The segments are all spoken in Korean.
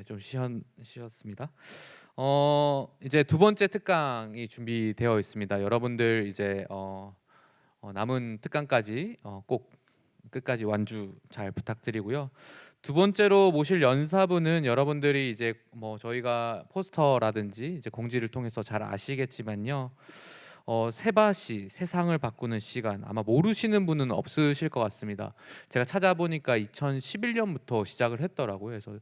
좀 쉬었습니다. 이제 두 번째 특강이 준비되어 있습니다. 여러분들 이제 남은 특강까지 꼭 끝까지 완주 잘 부탁드리고요. 두 번째로 모실 연사분은 여러분들이 이제 뭐 저희가 포스터라든지 이제 공지를 통해서 잘 아시겠지만요. 세바시 세상을 바꾸는 시간 아마 모르시는 분은 없으실 것 같습니다. 제가 찾아보니까 2011년부터 시작을 했더라고요. 그래서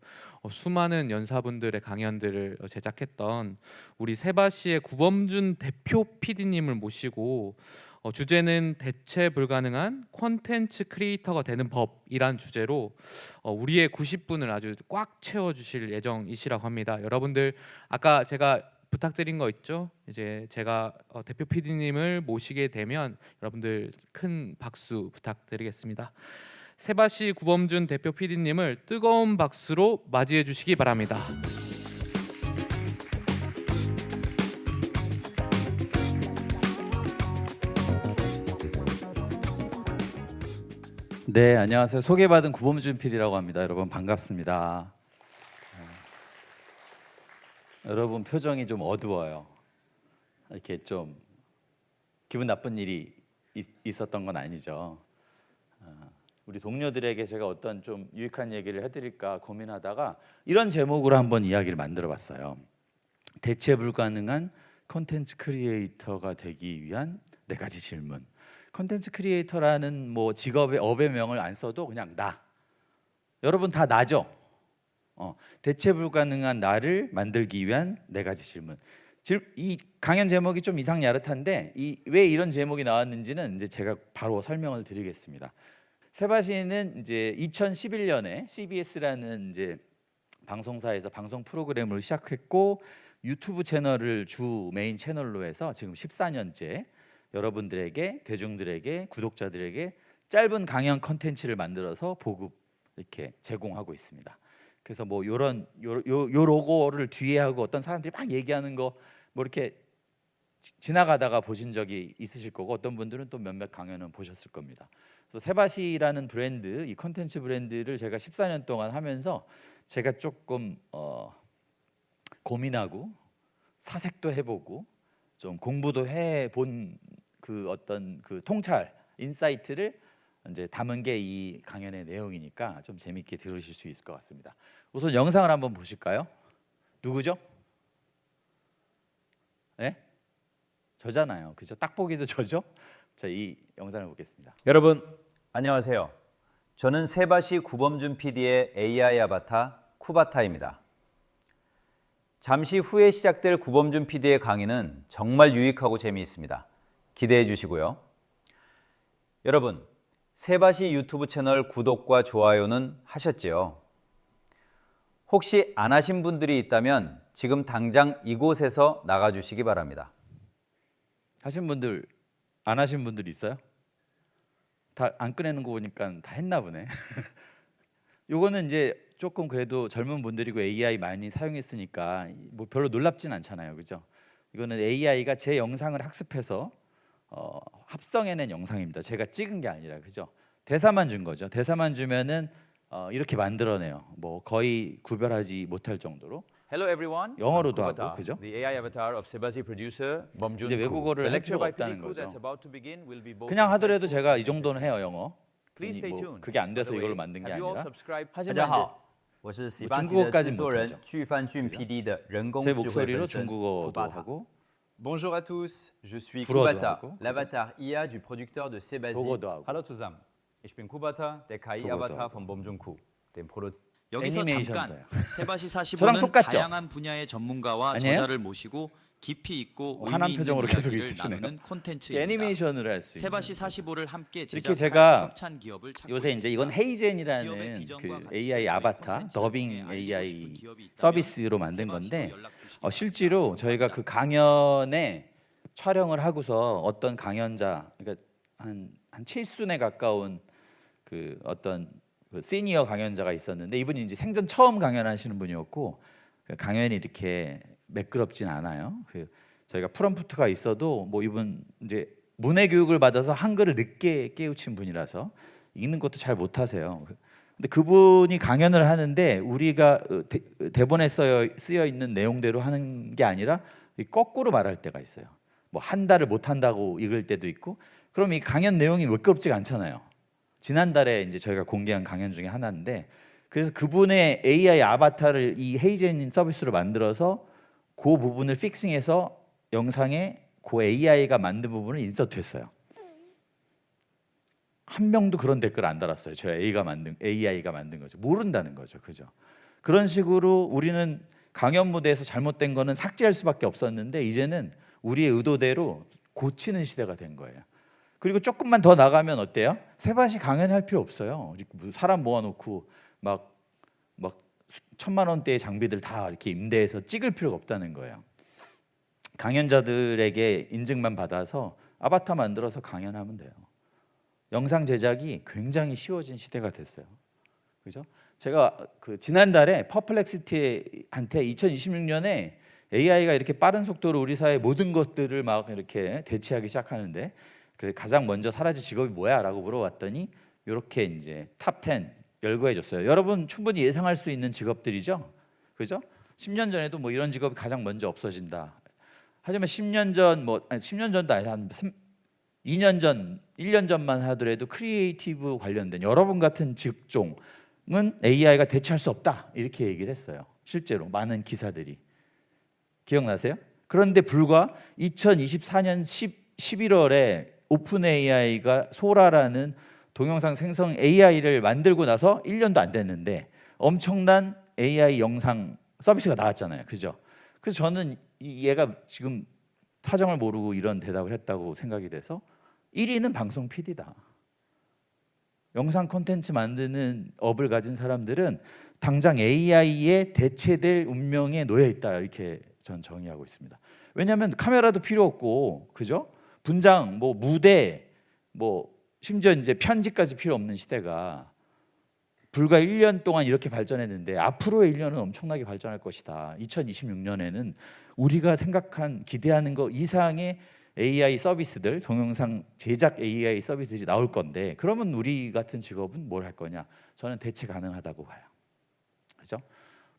수많은 연사분들의 강연들을 제작했던 우리 세바시의 구범준 대표 PD님을 모시고 주제는 대체 불가능한 콘텐츠 크리에이터가 되는 법이란 주제로 우리의 90분을 아주 꽉 채워주실 예정이시라고 합니다. 여러분들 아까 제가 부탁드린 거 있죠? 이제 제가 대표 PD님을 모시게 되면 여러분들 큰 박수 부탁드리겠습니다. 세바시 구범준 대표 PD님을 뜨거운 박수로 맞이해 주시기 바랍니다. 네, 안녕하세요. 소개받은 구범준 PD라고 합니다. 여러분 반갑습니다. 여러분 표정이 좀 어두워요. 이렇게 좀 기분 나쁜 일이 있었던 건 아니죠. 우리 동료들에게 제가 어떤 좀 유익한 얘기를 해드릴까 고민하다가 이런 제목으로 한번 이야기를 만들어봤어요. 대체 불가능한 콘텐츠 크리에이터가 되기 위한 4가지 질문. 콘텐츠 크리에이터라는 뭐 직업의 업의명을 안 써도 그냥 나. 여러분 다 나죠? 대체 불가능한 나를 만들기 위한 4가지 질문. 이 강연 제목이 좀 이상 야릇한데 왜 이런 제목이 나왔는지는 이제 제가 바로 설명을 드리겠습니다. 세바시는 이제 2011년에 CBS라는 이제 방송사에서 방송 프로그램을 시작했고 유튜브 채널을 주 메인 채널로 해서 지금 14년째 여러분들에게 대중들에게 구독자들에게 짧은 강연 컨텐츠를 만들어서 보급 이렇게 제공하고 있습니다. 그래서 뭐 요런 요 로고를 뒤에 하고 어떤 사람들이 막 얘기하는 거 뭐 이렇게 지나가다가 보신 적이 있으실 거고 어떤 분들은 또 몇몇 강연은 보셨을 겁니다. 그래서 세바시라는 브랜드, 이 컨텐츠 브랜드를 제가 14년 동안 하면서 제가 조금 고민하고 사색도 해보고 좀 공부도 해본 그 어떤 그 통찰, 인사이트를 이제 담은 게 이 강연의 내용이니까 좀 재밌게 들으실 수 있을 것 같습니다. 우선 영상을 한번 보실까요? 누구죠? 네? 저잖아요. 그죠? 딱 보기도 저죠? 자, 이 영상을 보겠습니다. 여러분 안녕하세요. 저는 세바시 구범준 PD의 AI 아바타 쿠바타입니다. 잠시 후에 시작될 구범준 PD의 강의는 정말 유익하고 재미있습니다. 기대해 주시고요. 여러분, 세바시 유튜브 채널 구독과 좋아요는 하셨지요? 혹시 안 하신 분들이 있다면 지금 당장 이곳에서 나가주시기 바랍니다. 하신 분들, 안 하신 분들 있어요? 다 안 꺼내는 거 보니까 다 했나 보네. 요거는 이제 조금 그래도 젊은 분들이고 AI 많이 사용했으니까 뭐 별로 놀랍진 않잖아요, 그죠? 이거는 AI가 제 영상을 학습해서 합성해낸 영상입니다. 제가 찍은 게 아니라, 그죠? 대사만 준 거죠. 대사만 주면은 이렇게 만들어내요. 뭐 거의 구별하지 못할 정도로. Hello everyone. 영어로도 I'm 하고, Kubata, 그죠? the AI avatar of Sebazi producer Bomjun 이제 외국어를 The 할 lecture 필요가 by PD 없다는 Ku 거죠. that's about to begin will be both 그냥 하더라도 insightful 제가 and 이 정도는 해요, entertaining. 영어. Please stay tuned. 그게 안 By 돼서 the 이걸로 way, 만든 게 have you all 아니라. subscribed? 大 하지만 家好，我是喜巴西的 중국어까지 制作人 못하죠 具范俊 PD 的人工 제 智慧 목소리로 本身 중국어도 쿠바타。 하고 Bonjour à tous, je suis 불어도 Kubata, 하고, l'avatar IA du producteur de Sebazi. 독어도 하고. Hallo zusammen, ich bin Kubata, der 독어도 KI-Avatar 하고. von Bomjun Ku, dem Produzenten. 여기서 애니메이션도 잠깐 해요. 세바시 저랑 45는 똑같죠? 다양한 분야의 전문가와 아니에요? 저자를 모시고 깊이 있고 화난 의미 있는 표정으로 계속 이야기를 있으시네요. 나누는 콘텐츠입니다. 애니메이션을 할 수 있는. 세바시 45를 함께 이렇게 제작한 제가 협찬 기업을 찾고 요새 이제 이건 있습니다. 기업의 헤이젠이라는 비전과 그 가치를 AI 저희 아바타 콘텐츠를 더빙 통해 알리고 AI 싶은 기업이 있다면 서비스로 만든 세바시로 건데 연락 주시기 실제로 바랍니다. 저희가 그 강연에 촬영을 하고서 어떤 강연자 그러니까 한 7순에 가까운 그 어떤 그 시니어 강연자가 있었는데 이분이 이제 생전 처음 강연하시는 분이었고 그 강연이 이렇게 매끄럽진 않아요. 그 저희가 프롬프트가 있어도 뭐 이분 이제 문해 교육을 받아서 한글을 늦게 깨우친 분이라서 읽는 것도 잘 못하세요. 근데 그분이 강연을 하는데 우리가 대본에 쓰여 있는 내용대로 하는 게 아니라 거꾸로 말할 때가 있어요. 뭐 한 달을 못 한다고 읽을 때도 있고. 그럼 이 강연 내용이 매끄럽지가 않잖아요. 지난달에 이제 저희가 공개한 강연 중에 하나인데, 그래서 그분의 AI 아바타를 이 헤이젠 서비스로 만들어서 그 부분을 픽싱해서 영상에 그 AI가 만든 부분을 인서트했어요. 한 명도 그런 댓글 안 달았어요. 저 AI가 만든 거죠. 모른다는 거죠, 그죠? 그런 식으로 우리는 강연 무대에서 잘못된 거는 삭제할 수밖에 없었는데 이제는 우리의 의도대로 고치는 시대가 된 거예요. 그리고 조금만 더 나가면 어때요? 세바시 강연할 필요 없어요. 사람 모아놓고 막 1,000만 원대의 장비들 다 이렇게 임대해서 찍을 필요가 없다는 거예요. 강연자들에게 인증만 받아서 아바타 만들어서 강연하면 돼요. 영상 제작이 굉장히 쉬워진 시대가 됐어요. 그죠? 제가 지난달에 퍼플렉시티한테 2026년에 AI가 이렇게 빠른 속도로 우리 사회 모든 것들을 막 이렇게 대체하기 시작하는데 가장 먼저 사라질 직업이 뭐야라고 물어봤더니 이렇게 이제 탑 10 열거해 줬어요. 여러분 충분히 예상할 수 있는 직업들이죠. 그죠? 10년 전에도 뭐 이런 직업이 가장 먼저 없어진다. 하지만 10년 전 10년 전도 아니라 한 2년 전, 1년 전만 하더라도 크리에이티브 관련된 여러분 같은 직종은 AI가 대체할 수 없다. 이렇게 얘기를 했어요. 실제로 많은 기사들이. 기억나세요? 그런데 불과 2024년 11월에 오픈 AI가 소라라는 동영상 생성 AI를 만들고 나서 1년도 안 됐는데 엄청난 AI 영상 서비스가 나왔잖아요. 그죠? 그래서 저는 얘가 지금 사정을 모르고 이런 대답을 했다고 생각이 돼서 1위는 방송 PD다. 영상 콘텐츠 만드는 업을 가진 사람들은 당장 AI에 대체될 운명에 놓여 있다. 이렇게 전 정의하고 있습니다. 왜냐하면 카메라도 필요 없고, 그죠? 분장, 뭐 무대, 뭐 심지어 이제 편집까지 필요 없는 시대가 불과 1년 동안 이렇게 발전했는데 앞으로의 1년은 엄청나게 발전할 것이다. 2026년에는 우리가 생각한 기대하는 거 이상의 AI 서비스들, 동영상 제작 AI 서비스들이 나올 건데 그러면 우리 같은 직업은 뭘 할 거냐? 저는 대체 가능하다고 봐요. 그죠?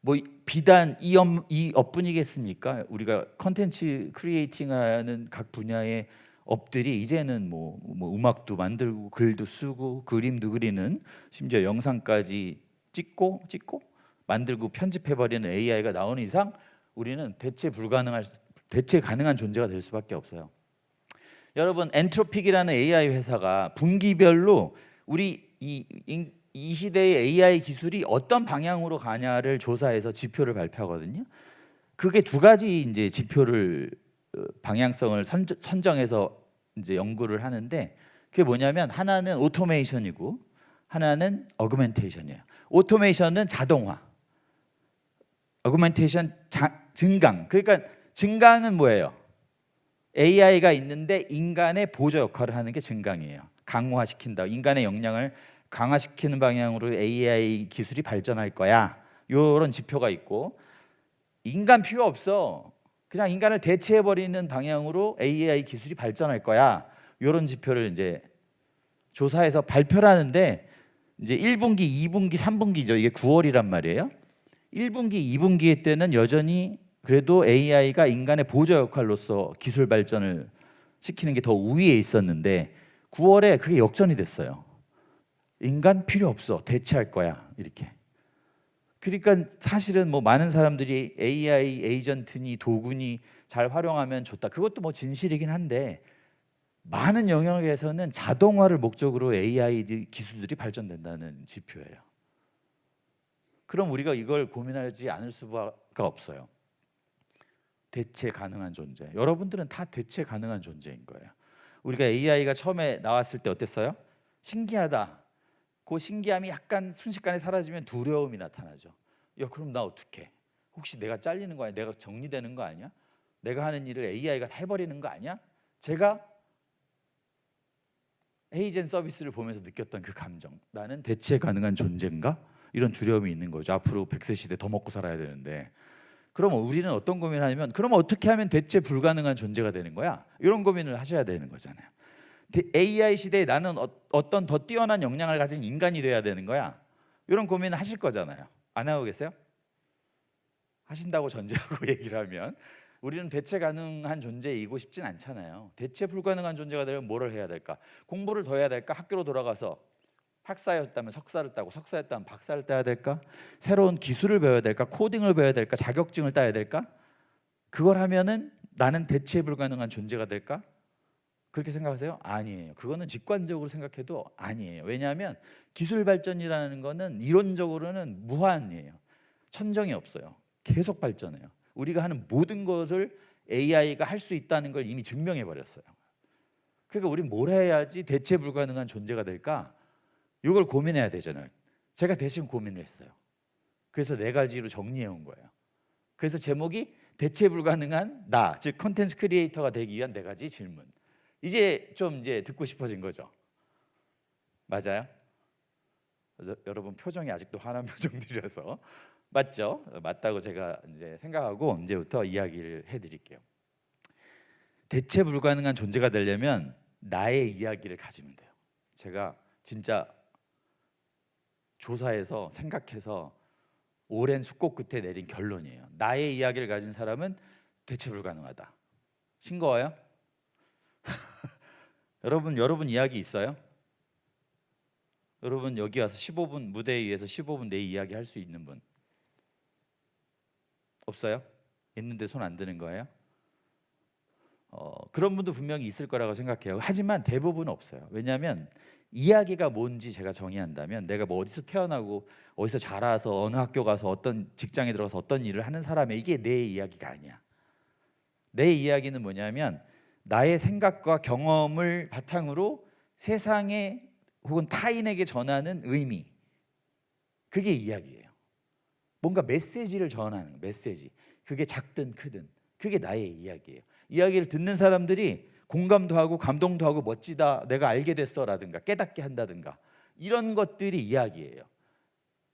뭐 비단 이 업뿐이겠습니까? 우리가 컨텐츠 크리에이팅하는 각 분야의 업들이 이제는 뭐 음악도 만들고 글도 쓰고 그림도 그리는 심지어 영상까지 찍고 만들고 편집해버리는 AI가 나오는 이상 우리는 대체 가능한 존재가 될 수밖에 없어요. 여러분 엔트로픽이라는 AI 회사가 분기별로 우리 이 시대의 AI 기술이 어떤 방향으로 가냐를 조사해서 지표를 발표하거든요. 그게 두 가지 이제 지표를 방향성을 선정해서 이제 연구를 하는데 그게 뭐냐면 하나는 오토메이션이고 하나는 어그멘테이션이에요. 오토메이션은 자동화, 어그멘테이션 증강. 그러니까 증강은 뭐예요? AI가 있는데 인간의 보조 역할을 하는 게 증강이에요. 강화시킨다. 인간의 역량을 강화시키는 방향으로 AI 기술이 발전할 거야. 이런 지표가 있고 인간 필요 없어. 그냥 인간을 대체해버리는 방향으로 AI 기술이 발전할 거야. 이런 지표를 이제 조사해서 발표를 하는데 이제 1분기, 2분기, 3분기죠. 이게 9월이란 말이에요. 1분기, 2분기 때는 여전히 그래도 AI가 인간의 보조 역할로서 기술 발전을 시키는 게 더 우위에 있었는데 9월에 그게 역전이 됐어요. 인간 필요 없어. 대체할 거야. 이렇게. 그러니까 사실은 뭐 많은 사람들이 AI 에이전트니 도구니 잘 활용하면 좋다. 그것도 뭐 진실이긴 한데 많은 영역에서는 자동화를 목적으로 AI 기술들이 발전된다는 지표예요. 그럼 우리가 이걸 고민하지 않을 수가 없어요. 대체 가능한 존재. 여러분들은 다 대체 가능한 존재인 거예요. 우리가 AI가 처음에 나왔을 때 어땠어요? 신기하다. 그 신기함이 약간 순식간에 사라지면 두려움이 나타나죠. 야, 그럼 나 어떡해? 혹시 내가 잘리는 거 아니야? 내가 정리되는 거 아니야? 내가 하는 일을 AI가 해버리는 거 아니야? 제가 헤이젠 서비스를 보면서 느꼈던 그 감정. 나는 대체 가능한 존재인가? 이런 두려움이 있는 거죠. 앞으로 100세 시대 더 먹고 살아야 되는데. 그럼 우리는 어떤 고민을 하냐면 그럼 어떻게 하면 대체 불가능한 존재가 되는 거야? 이런 고민을 하셔야 되는 거잖아요. AI 시대에 나는 어떤 더 뛰어난 역량을 가진 인간이 돼야 되는 거야. 이런 고민을 하실 거잖아요. 안 하겠어요? 하신다고 전제하고 얘기를 하면 우리는 대체 가능한 존재이고 싶진 않잖아요. 대체 불가능한 존재가 되려면 뭐를 해야 될까? 공부를 더 해야 될까? 학교로 돌아가서 학사였다면 석사를 따고 석사였다면 박사를 따야 될까? 새로운 기술을 배워야 될까? 코딩을 배워야 될까? 자격증을 따야 될까? 그걸 하면은 나는 대체 불가능한 존재가 될까? 그렇게 생각하세요? 아니에요. 그거는 직관적으로 생각해도 아니에요. 왜냐하면 기술 발전이라는 거는 이론적으로는 무한이에요. 천정이 없어요. 계속 발전해요. 우리가 하는 모든 것을 AI가 할 수 있다는 걸 이미 증명해 버렸어요. 그러니까 우리 뭘 해야지 대체 불가능한 존재가 될까? 이걸 고민해야 되잖아요. 제가 대신 고민을 했어요. 그래서 4가지로 정리해 온 거예요. 그래서 제목이 대체 불가능한 나, 즉 컨텐츠 크리에이터가 되기 위한 4가지 질문. 이제 듣고 싶어진 거죠. 맞아요? 그래서 여러분 표정이 아직도 화난 표정들이라서 맞죠? 맞다고 제가 이제 생각하고 이제부터 이야기를 해드릴게요. 대체 불가능한 존재가 되려면 나의 이야기를 가지면 돼요. 제가 진짜 조사해서 생각해서 오랜 숙고 끝에 내린 결론이에요. 나의 이야기를 가진 사람은 대체 불가능하다. 싱거워요? 여러분 이야기 있어요? 여러분 여기 와서 15분 무대에 의해서 15분 내 이야기 할 수 있는 분 없어요? 있는데 손 안 드는 거예요? 그런 분도 분명히 있을 거라고 생각해요. 하지만 대부분은 없어요. 왜냐하면 이야기가 뭔지 제가 정의한다면 내가 뭐 어디서 태어나고 어디서 자라서 어느 학교 가서 어떤 직장에 들어가서 어떤 일을 하는 사람의 이게 내 이야기가 아니야. 내 이야기는 뭐냐면 나의 생각과 경험을 바탕으로 세상에 혹은 타인에게 전하는 의미, 그게 이야기예요. 뭔가 메시지를 전하는 거, 메시지. 그게 작든 크든 그게 나의 이야기예요. 이야기를 듣는 사람들이 공감도 하고 감동도 하고 멋지다, 내가 알게 됐어라든가 깨닫게 한다든가 이런 것들이 이야기예요.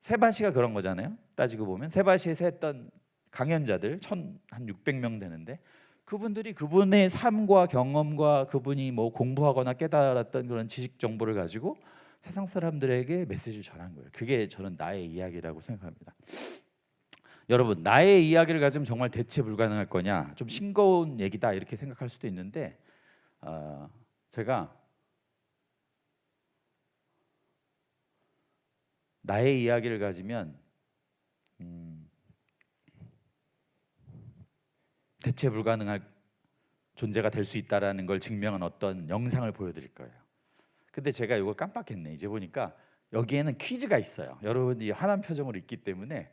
세바시가 그런 거잖아요. 따지고 보면 세바시에서 했던 강연자들 한 600명 되는데 그분들이 그분의 삶과 경험과 그분이 뭐 공부하거나 깨달았던 그런 지식 정보를 가지고 세상 사람들에게 메시지를 전한 거예요. 그게 저는 나의 이야기라고 생각합니다. 여러분, 나의 이야기를 가지면 정말 대체 불가능할 거냐? 좀 싱거운 얘기다 이렇게 생각할 수도 있는데 제가 나의 이야기를 가지면 대체 불가능할 존재가 될 수 있다라는 걸 증명한 어떤 영상을 보여드릴 거예요. 근데 제가 이걸 깜빡했네. 이제 보니까 여기에는 퀴즈가 있어요. 여러분이 화난 표정으로 있기 때문에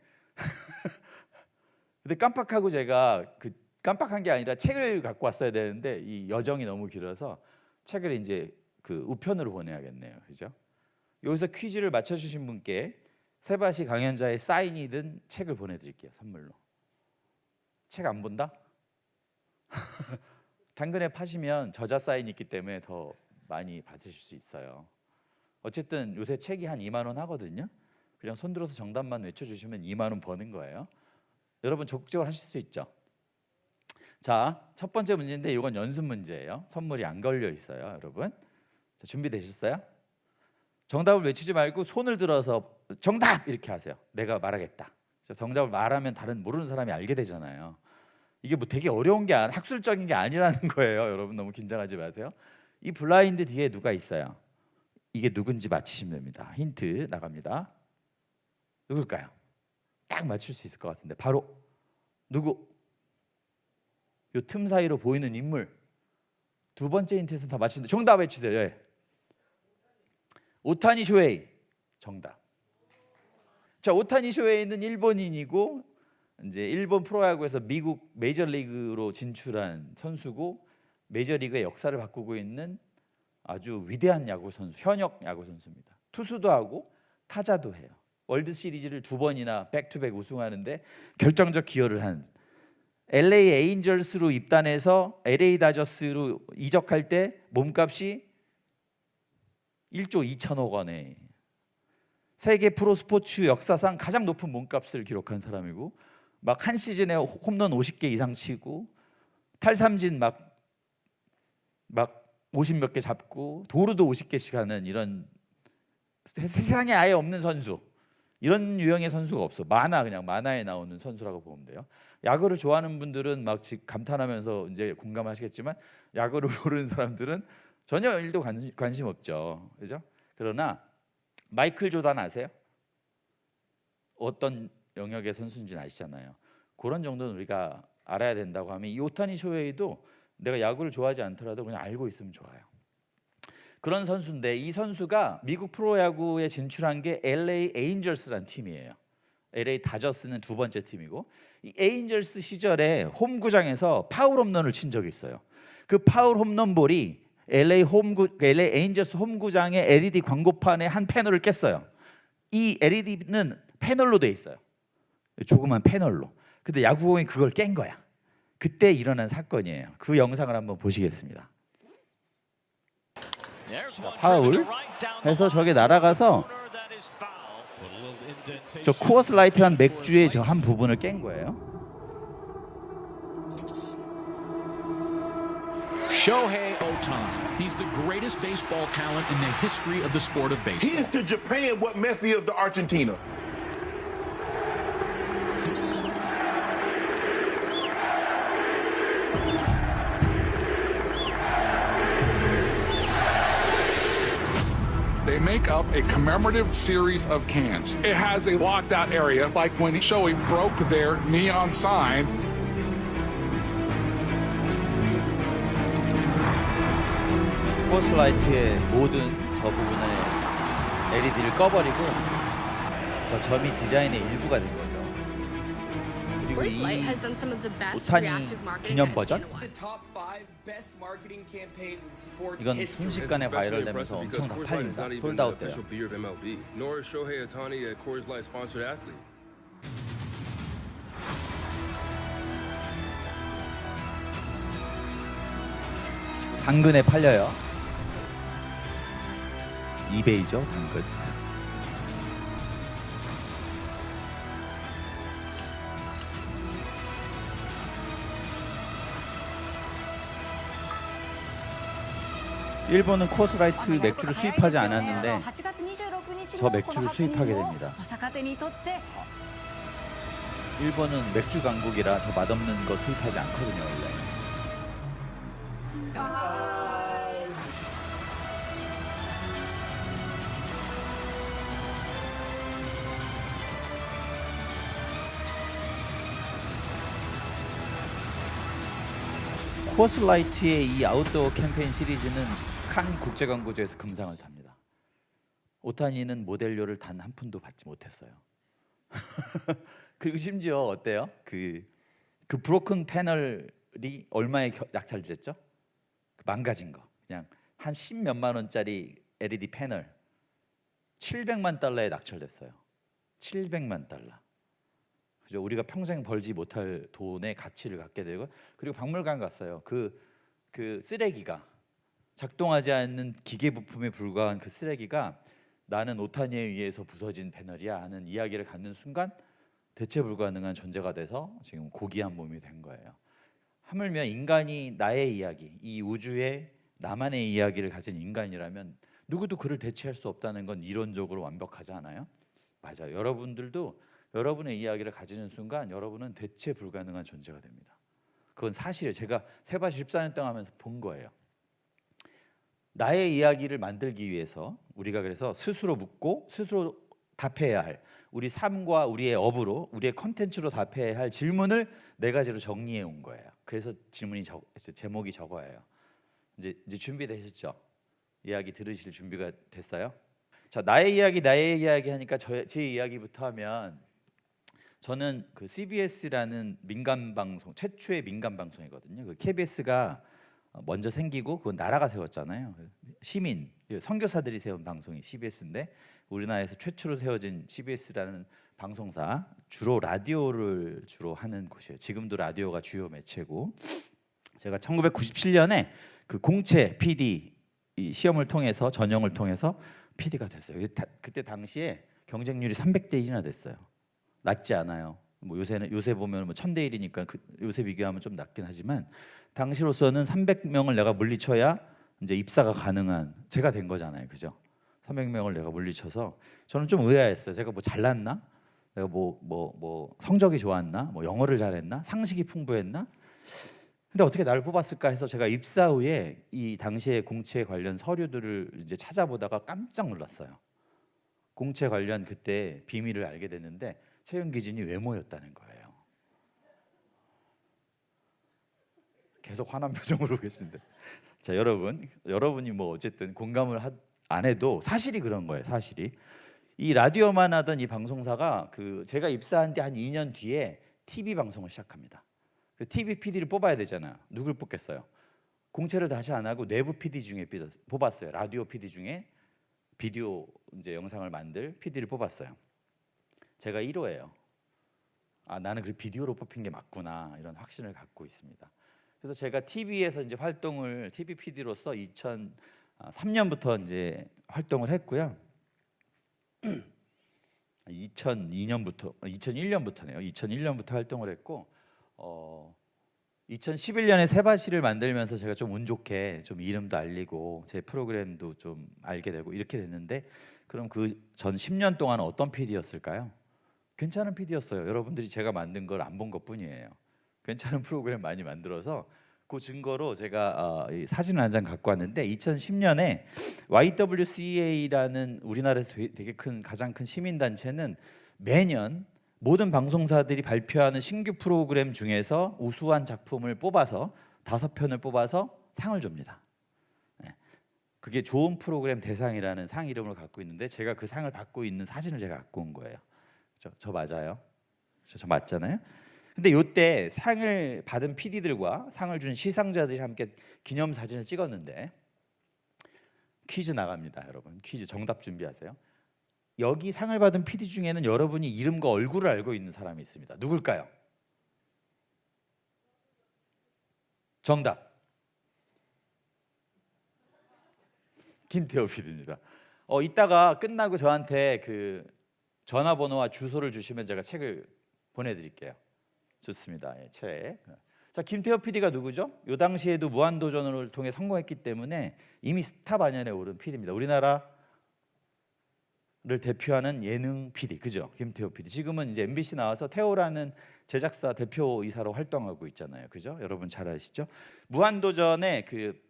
근데 깜빡하고 제가 깜빡한 게 아니라 책을 갖고 왔어야 되는데 이 여정이 너무 길어서 책을 이제 우편으로 보내야겠네요. 그죠? 여기서 퀴즈를 맞춰주신 분께 세바시 강연자의 사인이 든 책을 보내드릴게요. 선물로. 책 안 본다? 당근에 파시면 저자 사인이 있기 때문에 더 많이 받으실 수 있어요. 어쨌든 요새 책이 한 2만 원 하거든요. 그냥 손들어서 정답만 외쳐주시면 2만 원 버는 거예요. 여러분 적극적으로 하실 수 있죠. 자, 첫 번째 문제인데 이건 연습 문제예요. 선물이 안 걸려 있어요, 여러분. 자, 준비되셨어요? 정답을 외치지 말고 손을 들어서 정답 이렇게 하세요. 내가 말하겠다. 정답을 말하면 다른 모르는 사람이 알게 되잖아요. 이게 뭐 되게 어려운 게 학술적인 게 아니라는 거예요. 여러분 너무 긴장하지 마세요. 이 블라인드 뒤에 누가 있어요? 이게 누군지 맞히시면 됩니다. 힌트 나갑니다. 누굴까요? 딱 맞출 수 있을 것 같은데 바로 누구? 요 틈 사이로 보이는 인물. 두 번째 힌트에서는 다 맞히는데 정답 외치세요. 예. 오타니 쇼헤이. 정답. 자, 오타니 쇼헤이는 일본인이고 이제 일본 프로야구에서 미국 메이저리그로 진출한 선수고 메이저리그의 역사를 바꾸고 있는 아주 위대한 야구 선수, 현역 야구 선수입니다. 투수도 하고 타자도 해요. 월드 시리즈를 2번이나 백투백 우승하는데 결정적 기여를 한 LA 에인절스로 입단해서 LA 다저스로 이적할 때 몸값이 1조 2천억 원에 세계 프로스포츠 역사상 가장 높은 몸값을 기록한 사람이고 막 한 시즌에 홈런 50개 이상 치고 탈삼진 막 50몇 개 잡고 도루도 50개씩 하는 이런 세상에 아예 없는 선수. 이런 유형의 선수가 없어. 그냥 만화에 나오는 선수라고 보면 돼요. 야구를 좋아하는 분들은 막 감탄하면서 이제 공감하시겠지만 야구를 모르는 사람들은 전혀 일도 관심 없죠. 그죠? 그러나 마이클 조단 아세요? 어떤 영역의 선수인지는 아시잖아요. 그런 정도는 우리가 알아야 된다고 하면 이 오타니 쇼헤이도 내가 야구를 좋아하지 않더라도 그냥 알고 있으면 좋아요. 그런 선수인데 이 선수가 미국 프로야구에 진출한 게 LA 에인절스라는 팀이에요. LA 다저스는 두 번째 팀이고 이 에인절스 시절에 홈구장에서 파울 홈런을 친 적이 있어요. 그 파울 홈런볼이 LA 에인절스 홈구장의 LED 광고판의 한 패널을 깼어요. 이 LED는 패널로 돼 있어요. 조그만 패널로. 근데 야구공이 그걸 깬 거야. 그때 일어난 사건이에요. 그 영상을 한번 보시겠습니다. 파울 해서 저게 날아가서 저 쿠어스 라이트란 맥주의 저 한 부분을 깬 거예요. Shohei Ohtani. He's the greatest baseball talent in the history of the sport of He baseball. is to Japan what Messi is to Argentina. They make up a commemorative series of cans. It has a locked out area, like when Shoei broke their neon sign. 쿠어스 라이트의 모든 저 부분에 LED를 꺼버리고 저 점이 디자인의 일부가 된 거죠. 그리고 이 Light has done some of the best 오타니 reactive marketing 기념 I've 버전? seen in a while. top 5 best marketing campaigns in sports 이건 history. 순식간에 바이럴되면서 엄청 다 팔립니다. 솔드아웃돼요. beer of MLB, nor is Shohei Ohtani a Coors Light sponsored athlete. 당근에 팔려요. 이베이죠, 당근. 일본은 코스라이트 맥주를 수입하지 않았는데 저 맥주를 수입하게 됩니다. 일본은 맥주 강국이라 저 맛없는 거 수입하지 않거든요, 원래. 코스라이트의 이 아웃도어 캠페인 시리즈는 칸 국제광고제에서 금상을 탑니다. 오타니는 모델료를 단 한 푼도 받지 못했어요. 그리고 심지어 어때요? 그 브로큰 패널이 얼마에 낙찰됐죠? 망가진 거. 그냥 한 10몇만 원짜리 LED 패널 700만 달러에 낙찰됐어요. 700만 달러. 그죠? 우리가 평생 벌지 못할 돈의 가치를 갖게 되고, 그리고 박물관 갔어요. 그 쓰레기가 작동하지 않는 기계 부품에 불과한 그 쓰레기가 나는 오타니에 의해서 부서진 패널이야 하는 이야기를 갖는 순간 대체 불가능한 존재가 돼서 지금 고귀한 몸이 된 거예요. 하물며 인간이 나의 이야기, 이 우주의 나만의 이야기를 가진 인간이라면 누구도 그를 대체할 수 없다는 건 이론적으로 완벽하지 않아요? 맞아요. 여러분들도 여러분의 이야기를 가지는 순간 여러분은 대체 불가능한 존재가 됩니다. 그건 사실이에요. 제가 세바시 14년 동안 하면서 본 거예요. 나의 이야기를 만들기 위해서 우리가 그래서 스스로 묻고 스스로 답해야 할, 우리 삶과 우리의 업으로 우리의 컨텐츠로 답해야 할 질문을 네 가지로 정리해 온 거예요. 그래서 질문이 제목이 저거예요. 이제 준비되셨죠? 이야기 들으실 준비가 됐어요? 자, 나의 이야기 하니까 제 이야기부터 하면, 저는 그 CBS라는 민간 방송, 최초의 민간 방송이거든요. 그 KBS가 먼저 생기고 그건 나라가 세웠잖아요. 시민, 선교사들이 세운 방송이 CBS인데 우리나라에서 최초로 세워진 CBS라는 방송사, 주로 라디오를 주로 하는 곳이에요. 지금도 라디오가 주요 매체고, 제가 1997년에 그 공채 PD 이 시험을 통해서, 전형을 통해서 PD가 됐어요. 그때 당시에 경쟁률이 300대 1이나 됐어요. 낮지 않아요. 뭐 요새 보면 뭐 1000대 1이니까 요새 비교하면 좀 낮긴 하지만 당시로서는 300명을 내가 물리쳐야 이제 입사가 가능한 제가 된 거잖아요, 그죠? 300명을 내가 물리쳐서 저는 좀 의아했어요. 제가 뭐 잘났나? 내가 뭐 성적이 좋았나? 뭐 영어를 잘했나? 상식이 풍부했나? 근데 어떻게 나를 뽑았을까 해서 제가 입사 후에 이 당시에 공채 관련 서류들을 이제 찾아보다가 깜짝 놀랐어요. 공채 관련 그때 비밀을 알게 됐는데 채용 기준이 외모였다는 거예요. 계속 화난 표정으로 계신데, 자 여러분이 뭐 어쨌든 공감을 안 해도 사실이 그런 거예요. 사실이 이 라디오만 하던 이 방송사가 그 제가 입사한 지 한 2년 뒤에 TV 방송을 시작합니다. 그 TV PD를 뽑아야 되잖아요. 누굴 뽑겠어요? 공채를 다시 안 하고 내부 PD 중에 뽑았어요. 라디오 PD 중에 비디오 이제 영상을 만들 PD를 뽑았어요. 제가 1호예요. 아, 나는 그 비디오로 뽑힌 게 맞구나 이런 확신을 갖고 있습니다. 그래서 제가 TV에서 이제 활동을 TV PD로서 2003년부터 이제 활동을 했고요. 2001년부터네요. 2001년부터 활동을 했고 2011년에 세바시를 만들면서 제가 좀 운 좋게 좀 이름도 알리고 제 프로그램도 좀 알게 되고 이렇게 됐는데, 그럼 그 전 10년 동안 어떤 PD였을까요? 괜찮은 PD였어요. 여러분들이 제가 만든 걸 안 본 것뿐이에요. 괜찮은 프로그램 많이 만들어서 그 증거로 제가 이 사진을 한 장 갖고 왔는데, 2010년에 YWCA라는 우리나라에서 되게 가장 큰 시민단체는 매년 모든 방송사들이 발표하는 신규 프로그램 중에서 우수한 작품을 뽑아서 5편을 뽑아서 상을 줍니다. 그게 좋은 프로그램 대상이라는 상 이름을 갖고 있는데, 제가 그 상을 받고 있는 사진을 제가 갖고 온 거예요. 저 맞아요? 저 맞잖아요? 근데 이때 상을 받은 PD들과 상을 준 시상자들이 함께 기념사진을 찍었는데, 퀴즈 나갑니다. 여러분, 퀴즈 정답 준비하세요. 여기 상을 받은 PD 중에는 여러분이 이름과 얼굴을 알고 있는 사람이 있습니다. 누굴까요? 정답. 김태호 PD입니다. 이따가 끝나고 저한테 그 전화번호와 주소를 주시면 제가 책을 보내드릴게요. 좋습니다. 예, 책. 자, 김태호 PD가 누구죠? 이 당시에도 무한도전을 통해 성공했기 때문에 이미 스타 반열에 오른 PD입니다. 우리나라를 대표하는 예능 PD, 그죠? 김태호 PD. 지금은 이제 MBC 나와서 태호라는 제작사 대표이사로 활동하고 있잖아요, 그죠? 여러분 잘 아시죠? 무한도전에 그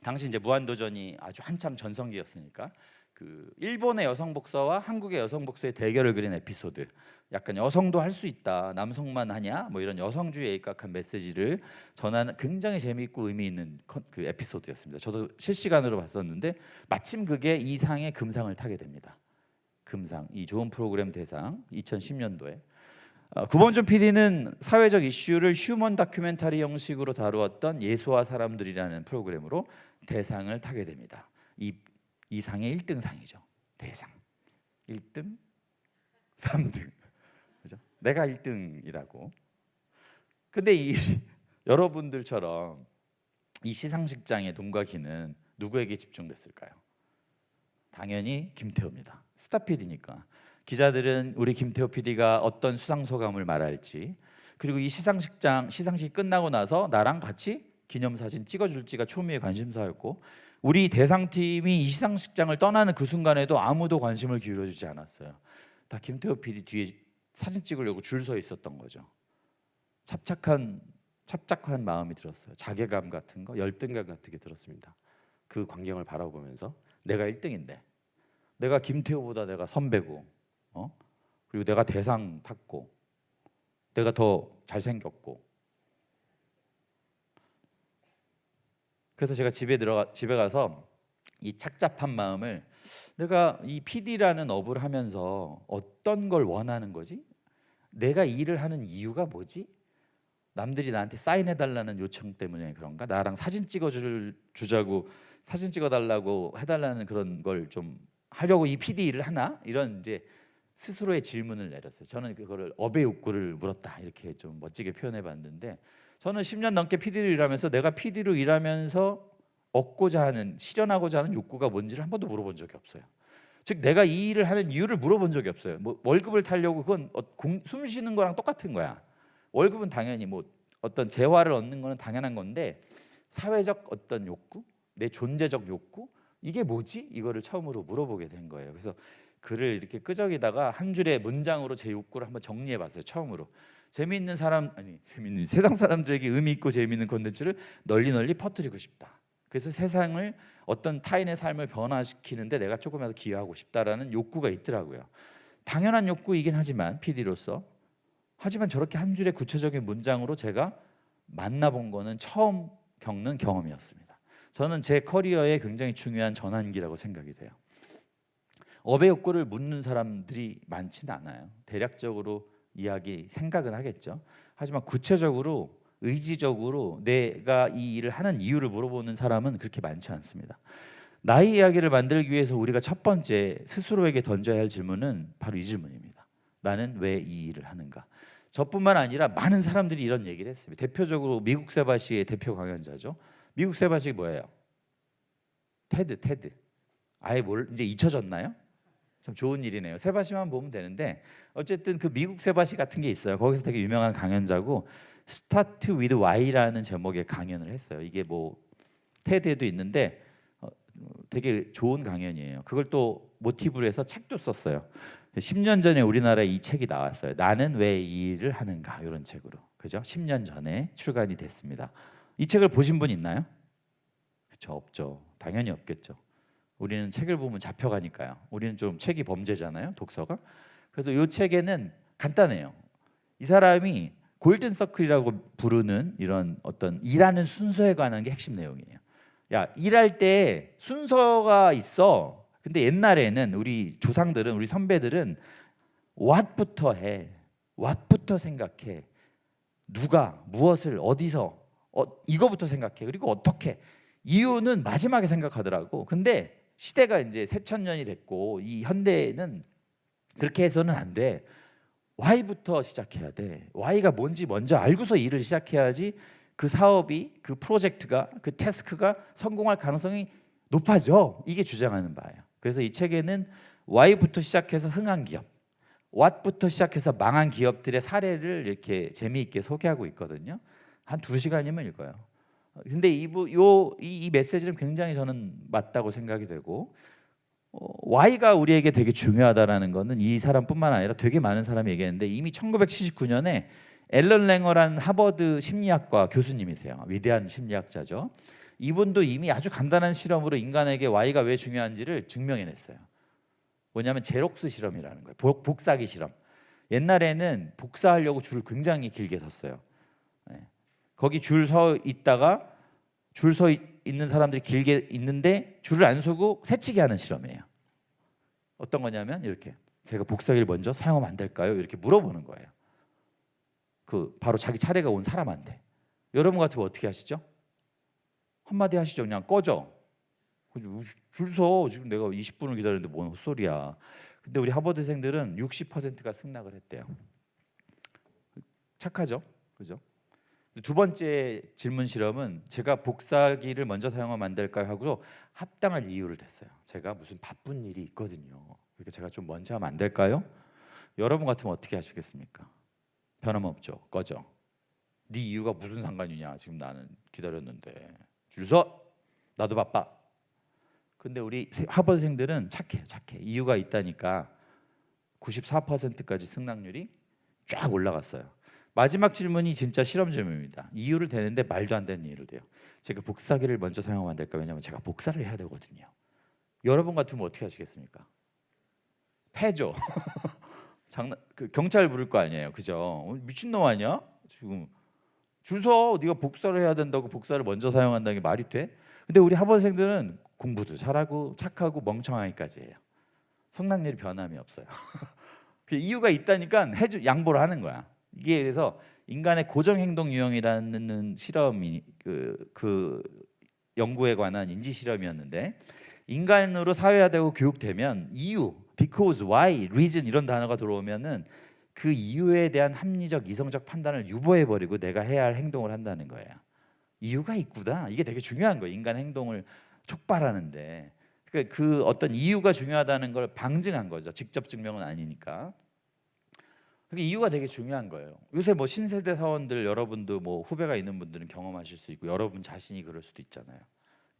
당시 이제 무한도전이 아주 한참 전성기였으니까 그 일본의 여성 복서와 한국의 여성 복서의 대결을 그린 에피소드. 약간 여성도 할 수 있다, 남성만 하냐, 뭐 이런 여성주의에 입각한 메시지를 전하는 굉장히 재미있고 의미 있는 그 에피소드였습니다. 저도 실시간으로 봤었는데 마침 그게 이 상의 금상을 타게 됩니다. 금상, 이 좋은 프로그램 대상 2010년도에. 구본준 PD는 사회적 이슈를 휴먼 다큐멘터리 형식으로 다루었던 예수와 사람들이라는 프로그램으로 대상을 타게 됩니다. 이 상의 1등 상이죠. 대상 1등, 3등, 그죠? 내가 1등이라고. 근데 여러분들처럼 이 시상식장의 돈과 기는 누구에게 집중됐을까요? 당연히 김태호입니다. 스타 PD니까. 기자들은 우리 김태호 PD가 어떤 수상 소감을 말할지, 그리고 이 시상식이 끝나고 나서 나랑 같이 기념사진 찍어줄지가 초미의 관심사였고, 우리 대상팀이 이 시상식장을 떠나는 그 순간에도 아무도 관심을 기울여주지 않았어요. 다 김태호 PD 뒤에 사진 찍으려고 줄 서 있었던 거죠. 찹찹한 마음이 들었어요. 자괴감 같은 거, 열등감 같은 게 들었습니다. 그 광경을 바라보면서 내가 1등인데, 내가 김태호보다 내가 선배고, 그리고 내가 대상 탔고, 내가 더 잘생겼고. 그래서 제가 집에 가서 이 착잡한 마음을, 내가 이 PD라는 업을 하면서 어떤 걸 원하는 거지? 내가 이 일을 하는 이유가 뭐지? 남들이 나한테 사인해달라는 요청 때문에 그런가? 나랑 사진 찍어주자고, 사진 찍어달라고 해달라는 그런 걸 좀 하려고 이 PD 일을 하나? 이런 이제 스스로의 질문을 내렸어요. 저는 그거를 업의 욕구를 물었다, 이렇게 좀 멋지게 표현해봤는데, 저는 10년 넘게 PD로 일하면서 내가 PD로 일하면서 얻고자 하는, 실현하고자 하는 욕구가 뭔지를 한 번도 물어본 적이 없어요. 즉 내가 이 일을 하는 이유를 물어본 적이 없어요. 뭐 월급을 타려고, 그건 숨 쉬는 거랑 똑같은 거야. 월급은 당연히 뭐 어떤 재화를 얻는 거는 당연한 건데, 사회적 어떤 욕구, 내 존재적 욕구, 이게 뭐지? 이거를 처음으로 물어보게 된 거예요. 그래서 글을 이렇게 끄적이다가 한 줄의 문장으로 제 욕구를 한번 정리해봤어요. 처음으로 재미있는 세상 사람들에게 의미 있고 재미있는 콘텐츠를 널리 퍼뜨리고 싶다. 그래서 세상을 어떤 타인의 삶을 변화시키는데 내가 조금이라도 기여하고 싶다라는 욕구가 있더라고요. 당연한 욕구이긴 하지만 PD로서 하지만 저렇게 한 줄의 구체적인 문장으로 제가 만나본 거는 처음 겪는 경험이었습니다. 저는 제 커리어에 굉장히 중요한 전환기라고 생각이 돼요. 업의 욕구를 묻는 사람들이 많지는 않아요. 대략적으로 생각은 하겠죠. 하지만 구체적으로 의지적으로 내가 이 일을 하는 이유를 물어보는 사람은 그렇게 많지 않습니다. 나의 이야기를 만들기 위해서 우리가 첫 번째 스스로에게 던져야 할 질문은 바로 이 질문입니다. 나는 왜 이 일을 하는가? 저뿐만 아니라 많은 사람들이 이런 얘기를 했습니다. 대표적으로 미국 세바시의 대표 강연자죠. 미국 세바시 뭐예요? 테드. 아예 이제 잊혀졌나요? 참 좋은 일이네요. 세바시만 보면 되는데 어쨌든 그 미국 세바시 같은 게 있어요. 거기서 되게 유명한 강연자고 Start with Why라는 제목의 강연을 했어요. 이게 뭐 테드에도 있는데 되게 좋은 강연이에요. 그걸 또 모티브로 해서 책도 썼어요. 10년 전에 우리나라에 이 책이 나왔어요. 나는 왜 이 일을 하는가 이런 책으로. 그죠? 10년 전에 출간이 됐습니다. 이 책을 보신 분 있나요? 그렇죠. 없죠. 당연히 없겠죠. 우리는 책을 보면 잡혀가니까요. 우리는 좀 책이 범죄잖아요. 독서가. 그래서 이 책에는 간단해요. 이 사람이 골든 서클이라고 부르는 이런 어떤 일하는 순서에 관한 게 핵심 내용이에요. 야, 일할 때 순서가 있어. 근데 옛날에는 우리 조상들은, 우리 선배들은 what부터 해. what부터 생각해. 누가, 무엇을, 어디서, 이거부터 생각해. 그리고 어떻게. 이유는 마지막에 생각하더라고. 근데 시대가 이제 새천년이 됐고 이 현대는 그렇게 해서는 안 돼. Why부터 시작해야 돼. Why가 뭔지 먼저 알고서 일을 시작해야지 그 사업이, 그 프로젝트가, 그 태스크가 성공할 가능성이 높아져. 이게 주장하는 바예요. 그래서 이 책에는 Why부터 시작해서 흥한 기업, What부터 시작해서 망한 기업들의 사례를 이렇게 재미있게 소개하고 있거든요. 한 2시간이면 읽어요. 근데 이 메시지는 굉장히 저는 맞다고 생각이 되고 Why가 우리에게 되게 중요하다라는 거는 이 사람뿐만 아니라 되게 많은 사람이 얘기했는데 이미 1979년에 앨런 랭어라는 하버드 심리학과 교수님이세요. 위대한 심리학자죠. 이분도 이미 아주 간단한 실험으로 인간에게 Why가 왜 중요한지를 증명해냈어요. 뭐냐면 제록스 실험이라는 거예요. 복사기 실험. 옛날에는 복사하려고 줄을 굉장히 길게 섰어요. 거기 줄 서 있다가 줄 서 있는 사람들이 길게 있는데 줄을 안 서고 새치기 하는 실험이에요. 어떤 거냐면 이렇게 제가 복사기를 먼저 사용하면 안 될까요? 이렇게 물어보는 거예요. 그 바로 자기 차례가 온 사람한테. 여러분 같으면 어떻게 하시죠? 한마디 하시죠. 그냥 꺼져. 줄 서. 지금 내가 20분을 기다렸는데 뭔 헛소리야. 근데 우리 하버드생들은 60%가 승낙을 했대요. 착하죠? 그죠? 두 번째 질문 실험은 제가 복사기를 먼저 사용하면 안 될까요? 하고 합당한 이유를 댔어요. 제가 무슨 바쁜 일이 있거든요. 그러니까 제가 좀 먼저 하면 안 될까요? 여러분 같으면 어떻게 하시겠습니까? 변함없죠. 꺼져. 네 이유가 무슨 상관이냐. 지금 나는 기다렸는데. 줄 서. 나도 바빠. 근데 우리 하버드생들은 착해. 이유가 있다니까 94%까지 승낙률이 쫙 올라갔어요. 마지막 질문이 진짜 실험 질문입니다. 이유를 대는데 말도 안 되는 이유를 대요. 제가 복사기를 먼저 사용하면 안 될까? 왜냐하면 제가 복사를 해야 되거든요. 여러분 같으면 어떻게 하시겠습니까? 패죠. 경찰 부를 거 아니에요, 그죠? 미친놈 아니야? 지금 줄 서. 네가 복사를 해야 된다고 복사를 먼저 사용한다는 게 말이 돼? 근데 우리 하버드생들은 공부도 잘하고 착하고 멍청하기까지 해요. 성락률이 변함이 없어요. 그 이유가 있다니까 양보를 하는 거야. 이게 그래서 인간의 고정 행동 유형이라는 실험이 그 연구에 관한 인지 실험이었는데 인간으로 사회화되고 교육되면 이유, because, why, reason 이런 단어가 들어오면은 그 이유에 대한 합리적, 이성적 판단을 유보해 버리고 내가 해야 할 행동을 한다는 거예요. 이유가 있구나. 이게 되게 중요한 거예요. 인간 행동을 촉발하는데 그 어떤 이유가 중요하다는 걸 방증한 거죠. 직접 증명은 아니니까. 이유가 되게 중요한 거예요. 요새 뭐 신세대 사원들 여러분도 뭐 후배가 있는 분들은 경험하실 수 있고 여러분 자신이 그럴 수도 있잖아요.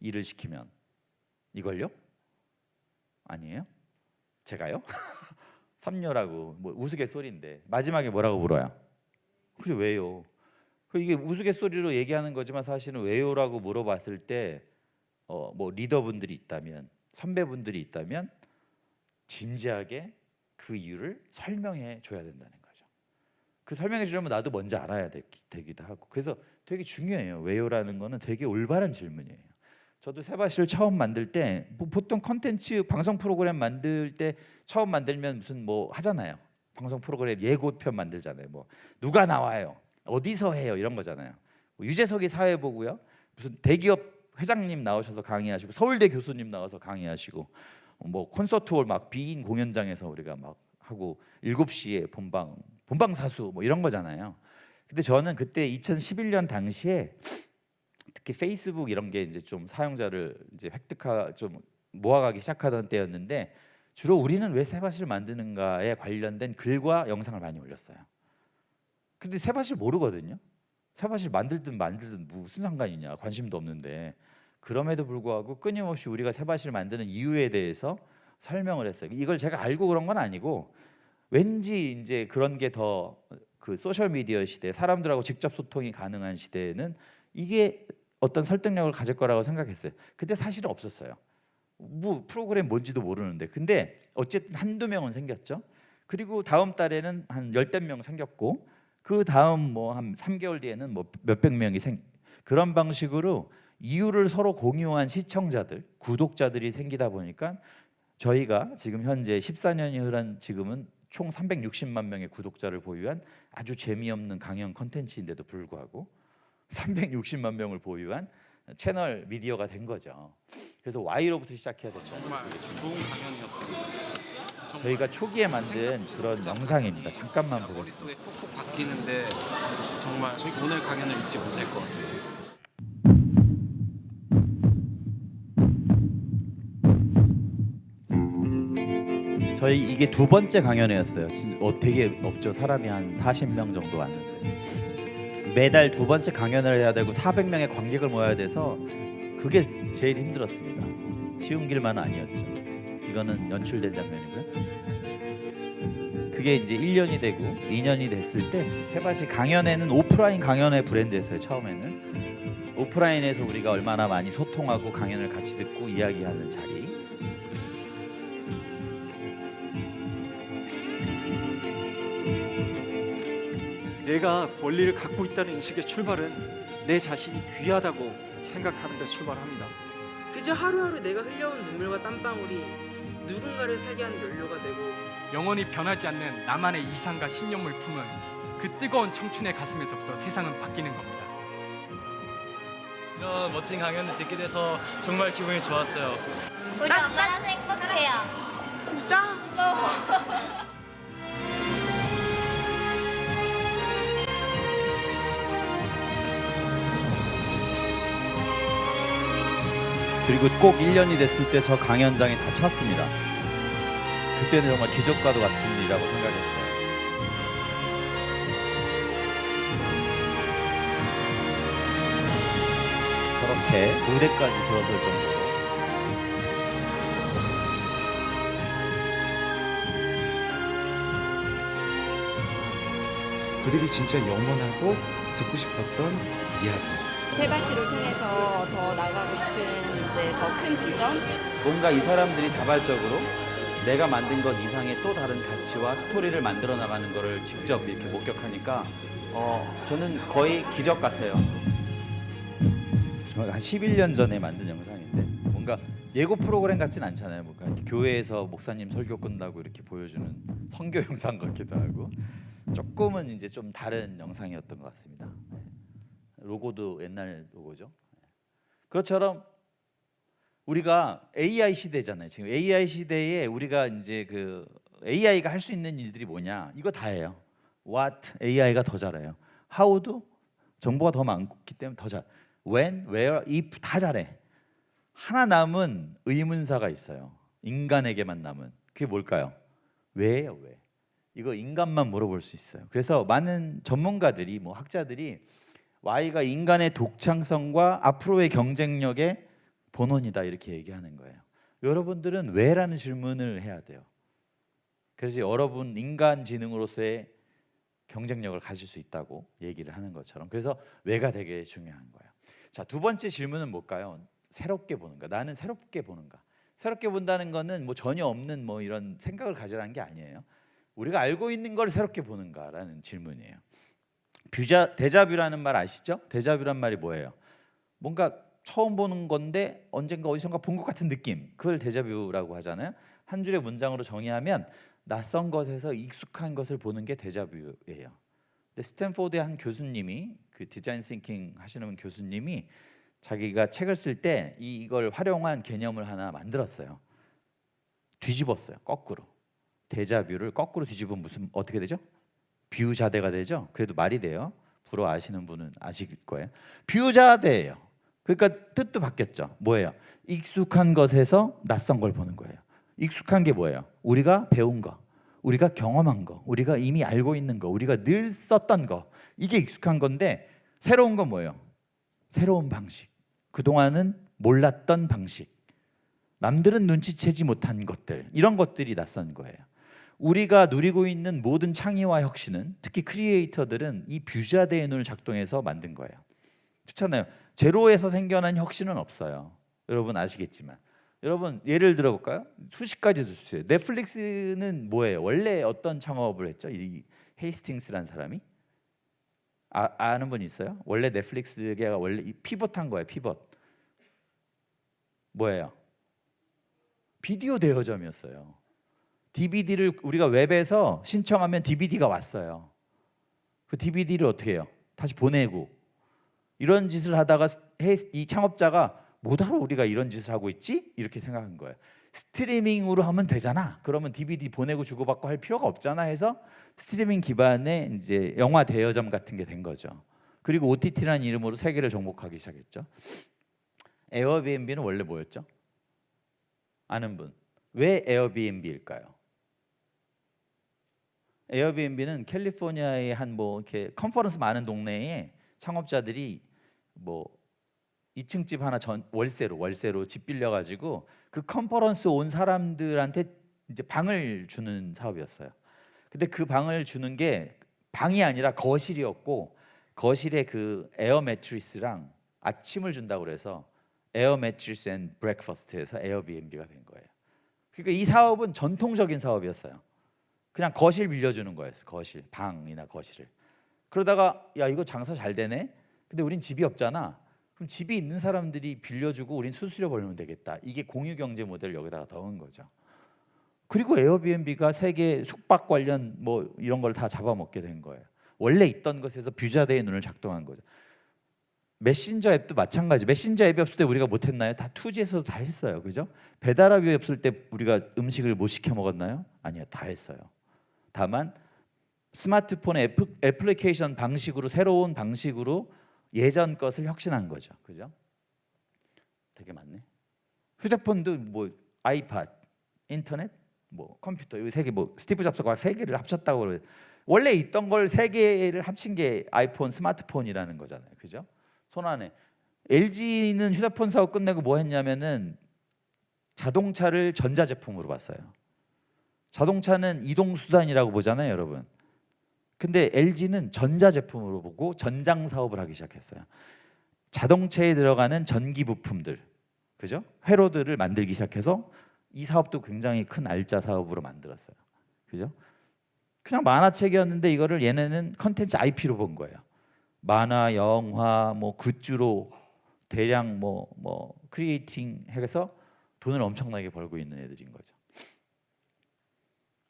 일을 시키면 이걸요? 아니에요? 제가요? 섬녀라고 뭐 우스갯소리인데 마지막에 뭐라고 물어요? 그죠? 왜요? 이게 우스갯소리로 얘기하는 거지만 사실은 왜요라고 물어봤을 때 뭐 리더분들이 있다면 선배분들이 있다면 진지하게 그 이유를 설명해 줘야 된다는 거죠. 그 설명해 주려면 나도 먼저 알아야 되기도 하고 그래서 되게 중요해요. 왜요라는 거는 되게 올바른 질문이에요. 저도 세바시를 처음 만들 때 보통 컨텐츠 방송 프로그램 만들 때 처음 만들면 무슨 뭐 하잖아요. 방송 프로그램 예고편 만들잖아요. 뭐 누가 나와요, 어디서 해요 이런 거잖아요. 뭐 유재석이 사회 보고요. 무슨 대기업 회장님 나오셔서 강의하시고 서울대 교수님 나와서 강의하시고 뭐 콘서트홀 막 비인 공연장에서 우리가 막 하고 7시에 본방 사수 뭐 이런 거잖아요. 근데 저는 그때 2011년 당시에 특히 페이스북 이런 게 이제 좀 사용자를 이제 좀 모아가기 시작하던 때였는데 주로 우리는 왜 세바시를 만드는가에 관련된 글과 영상을 많이 올렸어요. 근데 세바시를 모르거든요. 세바시를 만들든 무슨 상관이냐, 관심도 없는데. 그럼에도 불구하고 끊임없이 우리가 세바시를 만드는 이유에 대해서 설명을 했어요. 이걸 제가 알고 그런 건 아니고 왠지 이제 그런 게 더 그 소셜 미디어 시대, 사람들하고 직접 소통이 가능한 시대에는 이게 어떤 설득력을 가질 거라고 생각했어요. 근데 사실은 없었어요. 뭐 프로그램 뭔지도 모르는데. 근데 어쨌든 한두 명은 생겼죠. 그리고 다음 달에는 한 10몇 명 생겼고 그 다음 뭐 한 3개월 뒤에는 뭐 몇백 명이 그런 방식으로 이유를 서로 공유한 시청자들, 구독자들이 생기다 보니까 저희가 지금 현재 14년이 흐른 지금은 총 360만 명의 구독자를 보유한 아주 재미없는 강연 컨텐츠인데도 불구하고 360만 명을 보유한 채널 미디어가 된 거죠. 그래서 Y로부터 시작해야 됐죠. 정말 좋은 강연이었습니다. 저희가 초기에 만든 그런 영상입니다. 잠깐만 보겠습니다. 머릿속에 콕콕 박히는데 정말 오늘 강연을 잊지 못할 것 같습니다. 저희 이게 두 번째 강연회였어요. 되게 없죠. 사람이 한 40명 정도 왔는데 매달 두 번째 강연을 해야 되고 400명의 관객을 모아야 돼서 그게 제일 힘들었습니다. 쉬운 길만은 아니었죠. 이거는 연출된 장면이고요. 그게 이제 1년이 되고 2년이 됐을 때 세바시 강연회는 오프라인 강연회 브랜드였어요. 처음에는 오프라인에서 우리가 얼마나 많이 소통하고 강연을 같이 듣고 이야기하는 자리. 내가 권리를 갖고 있다는 인식의 출발은 내 자신이 귀하다고 생각하는 데서 출발합니다. 그저 하루하루 내가 흘려온 눈물과 땀방울이 누군가를 살게 하는 연료가 되고 영원히 변하지 않는 나만의 이상과 신념을 품은 그 뜨거운 청춘의 가슴에서부터 세상은 바뀌는 겁니다. 이런 멋진 강연을 듣게 돼서 정말 기분이 좋았어요. 우리 엄마랑 행복해요. 진짜? 그리고 꼭 1년이 됐을 때 저 강연장이 다 찼습니다. 그때는 정말 기적과도 같은 일이라고 생각했어요. 저렇게 무대까지 들어설 정도로. 그들이 진짜 영원하고 듣고 싶었던 이야기. 세바시를 통해서 더 나가고 싶은 이제 더 큰 비전. 뭔가 이 사람들이 자발적으로 내가 만든 것 이상의 또 다른 가치와 스토리를 만들어 나가는 거를 직접 이렇게 목격하니까 저는 거의 기적 같아요. 정말 한 11년 전에 만든 영상인데 뭔가 예고 프로그램 같진 않잖아요. 뭔가 교회에서 목사님 설교 끝나고 이렇게 보여주는 선교 영상 같기도 하고 조금은 이제 좀 다른 영상이었던 것 같습니다. 로고도 옛날 로고죠. 그것처럼 우리가 AI 시대잖아요. 지금 AI 시대에 우리가 이제 그 AI가 할 수 있는 일들이 뭐냐? 이거 다예요. What AI가 더 잘해요. How도 정보가 더 많기 때문에 더 잘. When, where, if 다 잘해. 하나 남은 의문사가 있어요. 인간에게만 남은. 그게 뭘까요? 왜예요? 왜? 이거 인간만 물어볼 수 있어요. 그래서 많은 전문가들이 뭐 학자들이 Y가 인간의 독창성과 앞으로의 경쟁력의 본원이다 이렇게 얘기하는 거예요. 여러분들은 왜라는 질문을 해야 돼요. 그래서 여러분 인간지능으로서의 경쟁력을 가질 수 있다고 얘기를 하는 것처럼, 그래서 왜가 되게 중요한 거예요. 자, 두 번째 질문은 뭘까요? 새롭게 보는가? 나는 새롭게 보는가? 새롭게 본다는 거는 뭐 전혀 없는 뭐 이런 생각을 가지라는 게 아니에요. 우리가 알고 있는 걸 새롭게 보는가라는 질문이에요. 데자뷰라는 말 아시죠? 데자뷰란 말이 뭐예요? 뭔가 처음 보는 건데 언젠가 어디선가 본 것 같은 느낌, 그걸 데자뷰라고 하잖아요. 한 줄의 문장으로 정의하면 낯선 것에서 익숙한 것을 보는 게 데자뷰예요. 근데 스탠포드의 한 교수님이, 그 디자인 싱킹 하시는 교수님이 자기가 책을 쓸 때 이걸 활용한 개념을 하나 만들었어요. 뒤집었어요. 거꾸로. 데자뷰를 거꾸로 뒤집으면 무슨 어떻게 되죠? 뷰자대가 되죠. 그래도 말이 돼요. 불어 아시는 분은 아실 거예요. 뷰자대예요. 그러니까 뜻도 바뀌었죠. 뭐예요? 익숙한 것에서 낯선 걸 보는 거예요. 익숙한 게 뭐예요? 우리가 배운 거, 우리가 경험한 거, 우리가 이미 알고 있는 거, 우리가 늘 썼던 거, 이게 익숙한 건데, 새로운 건 뭐예요? 새로운 방식, 그동안은 몰랐던 방식, 남들은 눈치채지 못한 것들, 이런 것들이 낯선 거예요. 우리가 누리고 있는 모든 창의와 혁신은, 특히 크리에이터들은 이 뷰자대의 눈을 작동해서 만든 거예요. 그렇잖아요. 제로에서 생겨난 혁신은 없어요. 여러분 아시겠지만. 여러분 예를 들어볼까요? 수십 가지 주세요. 넷플릭스는 뭐예요? 원래 어떤 창업을 했죠? 이 헤이스팅스라는 사람이? 아는 분 있어요? 원래 넷플릭스가 원래 피벗한 거예요. 피벗. 뭐예요? 비디오 대여점이었어요. DVD를 우리가 웹에서 신청하면 DVD가 왔어요. 그 DVD를 어떻게 해요? 다시 보내고. 이런 짓을 하다가 이 창업자가 뭐하러 우리가 이런 짓을 하고 있지? 이렇게 생각한 거예요. 스트리밍으로 하면 되잖아. 그러면 DVD 보내고 주고받고 할 필요가 없잖아 해서 스트리밍 기반의 이제 영화 대여점 같은 게 된 거죠. 그리고 OTT라는 이름으로 세계를 정복하기 시작했죠. 에어비앤비는 원래 뭐였죠? 아는 분? 왜 에어비앤비일까요? 에어비앤비는 캘리포니아의 한 뭐 이렇게 컨퍼런스 많은 동네에 창업자들이 뭐 2층 집 하나 월세로 집 빌려 가지고 그 컨퍼런스 온 사람들한테 이제 방을 주는 사업이었어요. 근데 그 방을 주는 게 방이 아니라 거실이었고, 거실에 그 에어 매트리스랑 아침을 준다고 그래서 에어 매트리스 앤 브렉퍼스트에서 에어비앤비가 된 거예요. 그러니까 이 사업은 전통적인 사업이었어요. 그냥 거실 빌려주는 거였어요. 거실, 방이나 거실을. 그러다가 야 이거 장사 잘 되네. 근데 우린 집이 없잖아. 그럼 집이 있는 사람들이 빌려주고 우린 수수료 벌면 되겠다. 이게 공유 경제 모델을 여기다가 넣은 거죠. 그리고 에어비앤비가 세계 숙박 관련 뭐 이런 걸 다 잡아먹게 된 거예요. 원래 있던 것에서 뷰자대의 눈을 작동한 거죠. 메신저 앱도 마찬가지. 메신저 앱이 없을 때 우리가 못했나요? 다 2G에서도 다 했어요. 그죠? 배달앱이 없을 때 우리가 음식을 못 시켜 먹었나요? 아니요, 다 했어요. 다만 스마트폰의 애플리케이션 방식으로, 새로운 방식으로 예전 것을 혁신한 거죠. 그죠? 되게 많네. 휴대폰도 뭐 아이팟, 인터넷, 뭐 컴퓨터, 이 세 개, 뭐 스티브 잡스가 세 개를 합쳤다고 그래요. 원래 있던 걸 세 개를 합친 게 아이폰, 스마트폰이라는 거잖아요. 그죠? 손안에. LG는 휴대폰 사업 끝내고 뭐 했냐면은 자동차를 전자제품으로 봤어요. 자동차는 이동수단이라고 보잖아요, 여러분. 근데 LG는 전자제품으로 보고 전장 사업을 하기 시작했어요. 자동차에 들어가는 전기 부품들, 그죠? 회로들을 만들기 시작해서 이 사업도 굉장히 큰 알짜 사업으로 만들었어요. 그죠? 그냥 만화책이었는데 이거를 얘네는 컨텐츠 IP로 본 거예요. 만화, 영화, 뭐 굿즈로 대량 뭐 크리에이팅 해서 돈을 엄청나게 벌고 있는 애들인 거죠.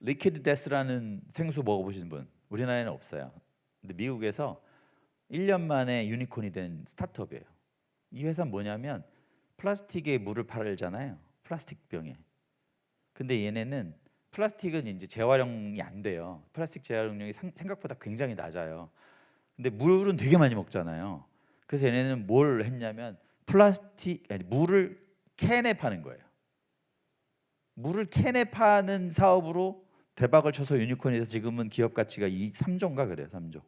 리퀴드 데스라는 생수 먹어보신 분? 우리나라에는 없어요. 근데 미국에서 1년 만에 유니콘이 된 스타트업이에요. 이 회사는 뭐냐면 플라스틱에 물을 팔잖아요. 플라스틱 병에. 근데 얘네는 플라스틱은 이제 재활용이 안 돼요. 플라스틱 재활용량이 생각보다 굉장히 낮아요. 근데 물은 되게 많이 먹잖아요. 그래서 얘네는 뭘 했냐면 물을 캔에 파는 거예요. 물을 캔에 파는 사업으로 대박을 쳐서 유니콘이 돼서 지금은 기업 가치가 3조인가 그래요. 3조.